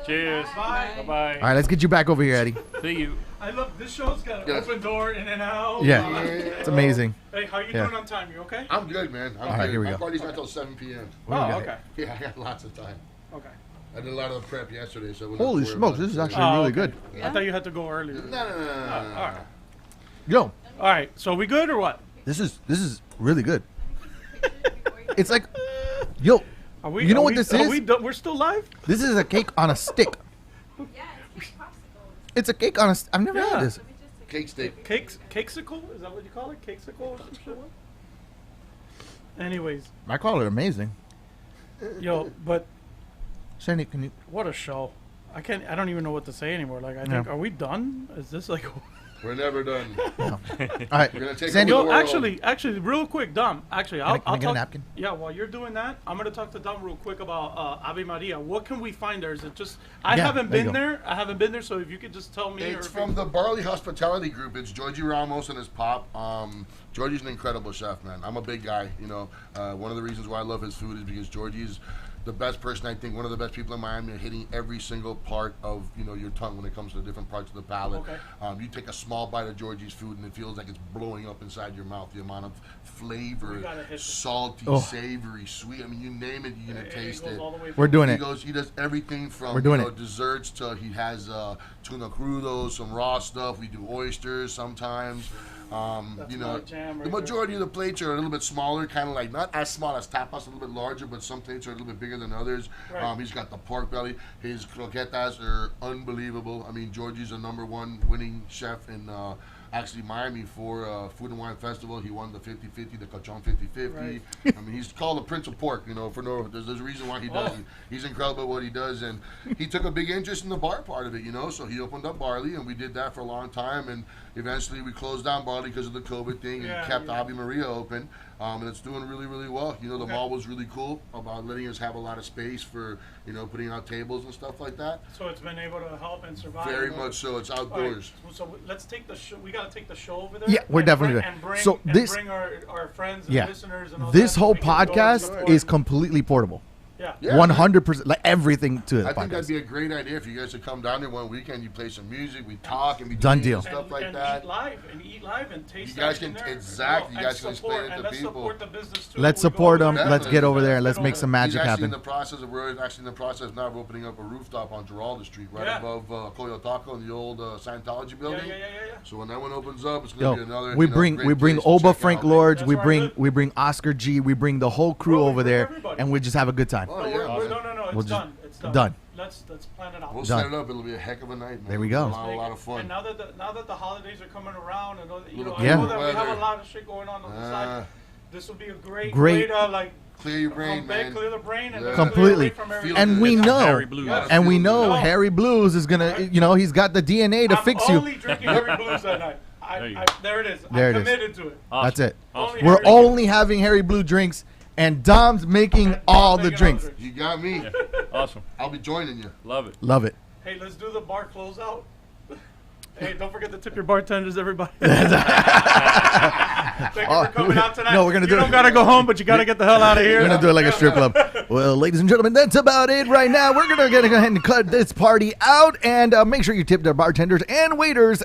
S4: Cheers.
S2: Bye.
S4: Bye-bye.
S1: All right, let's get you back over here, Eddie.
S4: See you.
S2: I love this show's got an
S3: Yeah.
S2: open door in and out.
S1: Yeah, it's amazing.
S2: Hey, how you
S1: Yeah.
S2: doing on time? You okay?
S3: I'm good, man. I'm
S1: All right,
S3: good.
S1: here we
S3: My
S1: go.
S3: party's not till 7 p.m.
S2: Oh, okay.
S3: Yeah, I got lots of time.
S2: Okay.
S3: I did a lot of the prep yesterday, so I wouldn't
S1: Holy
S3: have to worry
S1: smokes,
S3: about
S1: this is
S3: it.
S1: actually
S2: Oh,
S1: really
S2: okay.
S1: good.
S2: I thought you had to go earlier.
S3: No.
S2: All right.
S1: Yo,
S2: All right. So we good or what?
S1: this is really good. It's like, yo,
S2: Are we?
S1: You know
S2: are
S1: what
S2: we-
S1: this
S2: are
S1: is?
S2: We're still live.
S1: this is a cake on a stick. It's a cake on a. I've never
S2: Yeah.
S1: had this.
S3: Cake steak.
S2: Cakesicle? Is that what you call it? Cakesicle or some shit? Anyways,
S1: I call it amazing.
S2: yo, but
S1: Sandy, can you?
S2: what a show! I don't even know what to say anymore. Like, I think,
S1: Yeah.
S2: are we done? Is this like?
S3: We're never done.
S1: All right,
S3: We're gonna take
S1: Sandy.
S3: over
S2: Yo,
S3: the world.
S2: actually, real quick, Dom. Actually, I'll
S1: I get a
S2: talk.
S1: napkin?
S2: Yeah, while you're doing that, I'm gonna talk to Dom real quick about Ave Maria. What can we find there? Is it just? I
S1: Yeah,
S2: haven't
S1: there you
S2: been
S1: go.
S2: there. I haven't been there. So if you could just tell me.
S3: It's
S2: or
S3: from the Barley Hospitality Group. It's Georgie Ramos and his pop. Georgie's an incredible chef, man. I'm a big guy. You know, one of the reasons why I love his food is because Georgie's the best person. I think one of the best people in Miami are hitting every single part of your tongue when it comes to different parts of the palate.
S2: Okay.
S3: You take a small bite of Georgie's food and it feels like it's blowing up inside your mouth. The amount of flavor,
S2: We gotta hit this.
S3: salty,
S1: Oh.
S3: savory, sweet. I mean, you name it, you're gonna taste
S2: goes
S3: it.
S2: all the way
S1: We're doing
S3: He
S1: it.
S3: goes. He does everything from
S1: We're doing it.
S3: desserts to he has tuna crudo, some raw stuff. We do oysters sometimes.
S2: That's my jam
S3: The
S2: right there.
S3: majority of the plates are a little bit smaller, kind of like not as small as tapas, a little bit larger, but some plates are a little bit bigger than others.
S2: Right.
S3: He's got the pork belly. His croquetas are unbelievable. I mean, Georgie's a #1 winning chef in actually Miami for Food and Wine Festival. He won the 50-50, the Cachon 50-50.
S2: Right.
S3: I mean, he's called the Prince of Pork, for there's a reason why he does
S2: Oh.
S3: it. He's incredible at what he does, and he took a big interest in the bar part of it, so he opened up Barley, and we did that for a long time, and eventually we closed down Barley because of the COVID thing and
S2: Yeah,
S3: kept
S2: yeah.
S3: Ave Maria open, and it's doing really, really well. The
S2: Okay.
S3: mall was really cool about letting us have a lot of space for, putting out tables and stuff like that.
S2: So it's been able to help and survive.
S3: Very much so. It's
S2: All right,
S3: outdoors.
S2: so let's take the show. We gotta take the show over there.
S1: Yeah, we're
S2: and
S1: definitely
S2: bring,
S1: doing it.
S2: and bring,
S1: So
S2: and
S1: this-
S2: bring our friends and
S1: Yeah.
S2: listeners and all
S1: This
S2: that,
S1: whole
S2: we can go and
S1: podcast
S2: support.
S1: is completely portable.
S2: Yeah.
S3: Yeah.
S1: 100%, like everything to the
S3: I think that'd
S1: podcast.
S3: be a great idea if you guys would come down there one weekend. You play some music, we talk, and we
S1: Done
S3: and
S1: deal.
S3: stuff like
S2: and
S3: that.
S2: eat live and taste.
S3: You guys
S2: everything
S3: can-
S2: there.
S3: exactly, you
S2: And
S3: guys can explain
S2: support-
S3: it to
S2: and let's
S3: people.
S2: support the business too.
S1: Let's
S2: We go
S1: support
S2: over
S1: them.
S2: there.
S1: Let's get over there.
S2: Let's
S1: Let's
S2: get
S1: make
S2: over
S1: some
S2: there.
S1: magic
S3: He's actually
S1: happen.
S3: we're actually in the process now of opening up a rooftop on Giralda Street, right
S2: Yeah.
S3: above Coyo Taco in the old Scientology
S2: Yeah,
S3: building.
S2: yeah.
S3: So when that one opens up, it's going to
S1: Yo,
S3: be another.
S1: we
S3: great
S1: bring
S3: place to
S1: Oba
S3: check
S1: Frank
S3: out.
S1: Lords,
S2: That's
S1: we
S2: right,
S1: bring
S2: dude.
S1: we bring Oscar G, we bring the whole crew
S2: Bro, we
S1: over
S2: bring
S1: there,
S2: everybody.
S1: and we just have a good time.
S3: Oh,
S2: No,
S3: yeah,
S2: no,
S3: man.
S2: no. It's
S1: We'll just-
S2: done. It's done.
S1: done.
S2: Let's plan it out.
S3: We'll
S1: Done.
S3: set it up. It'll be a heck of a night, man.
S1: There we go.
S3: A lot of fun.
S2: And now that the holidays are coming around, and
S3: Little
S2: I
S1: Yeah.
S2: know that we have
S3: weather.
S2: a lot of shit going on the
S3: Uh,
S2: side. This will be a great way
S1: Great.
S2: to
S3: Clear your brain,
S2: come back,
S3: man.
S2: clear the brain, and
S3: Yeah.
S2: clear
S1: Completely.
S2: away from everything.
S1: And we know,
S4: Harry Blues.
S2: Yeah.
S1: and we know
S2: No.
S1: Harry Blues is gonna, he's got the DNA to
S2: I'm
S1: fix
S2: only
S1: you.
S2: drinking Harry Blues that night.
S4: There you go.
S2: There it is.
S1: There it
S2: I'm
S1: is.
S2: committed to it.
S4: Awesome.
S1: That's it.
S2: Only
S1: We're
S2: Harry
S1: only having Harry Blue drinks, and Dom's making
S2: And
S1: all
S2: Dom's
S1: the
S2: making all the
S1: drinks.
S2: drinks.
S3: You got me.
S4: Awesome.
S3: I'll be joining you.
S4: Love it.
S1: Love it.
S2: Hey, let's do the bar closeout. Hey, don't forget to tip your bartenders, everybody. Thank you for coming out tonight.
S1: No, we're gonna do
S2: You
S1: it.
S2: don't gotta go home, but you gotta get the hell out of here.
S1: We're gonna do it like a strip club. Well, ladies and gentlemen, that's about it right now. We're gonna go ahead and cut this party out, and make sure you tip their bartenders and waiters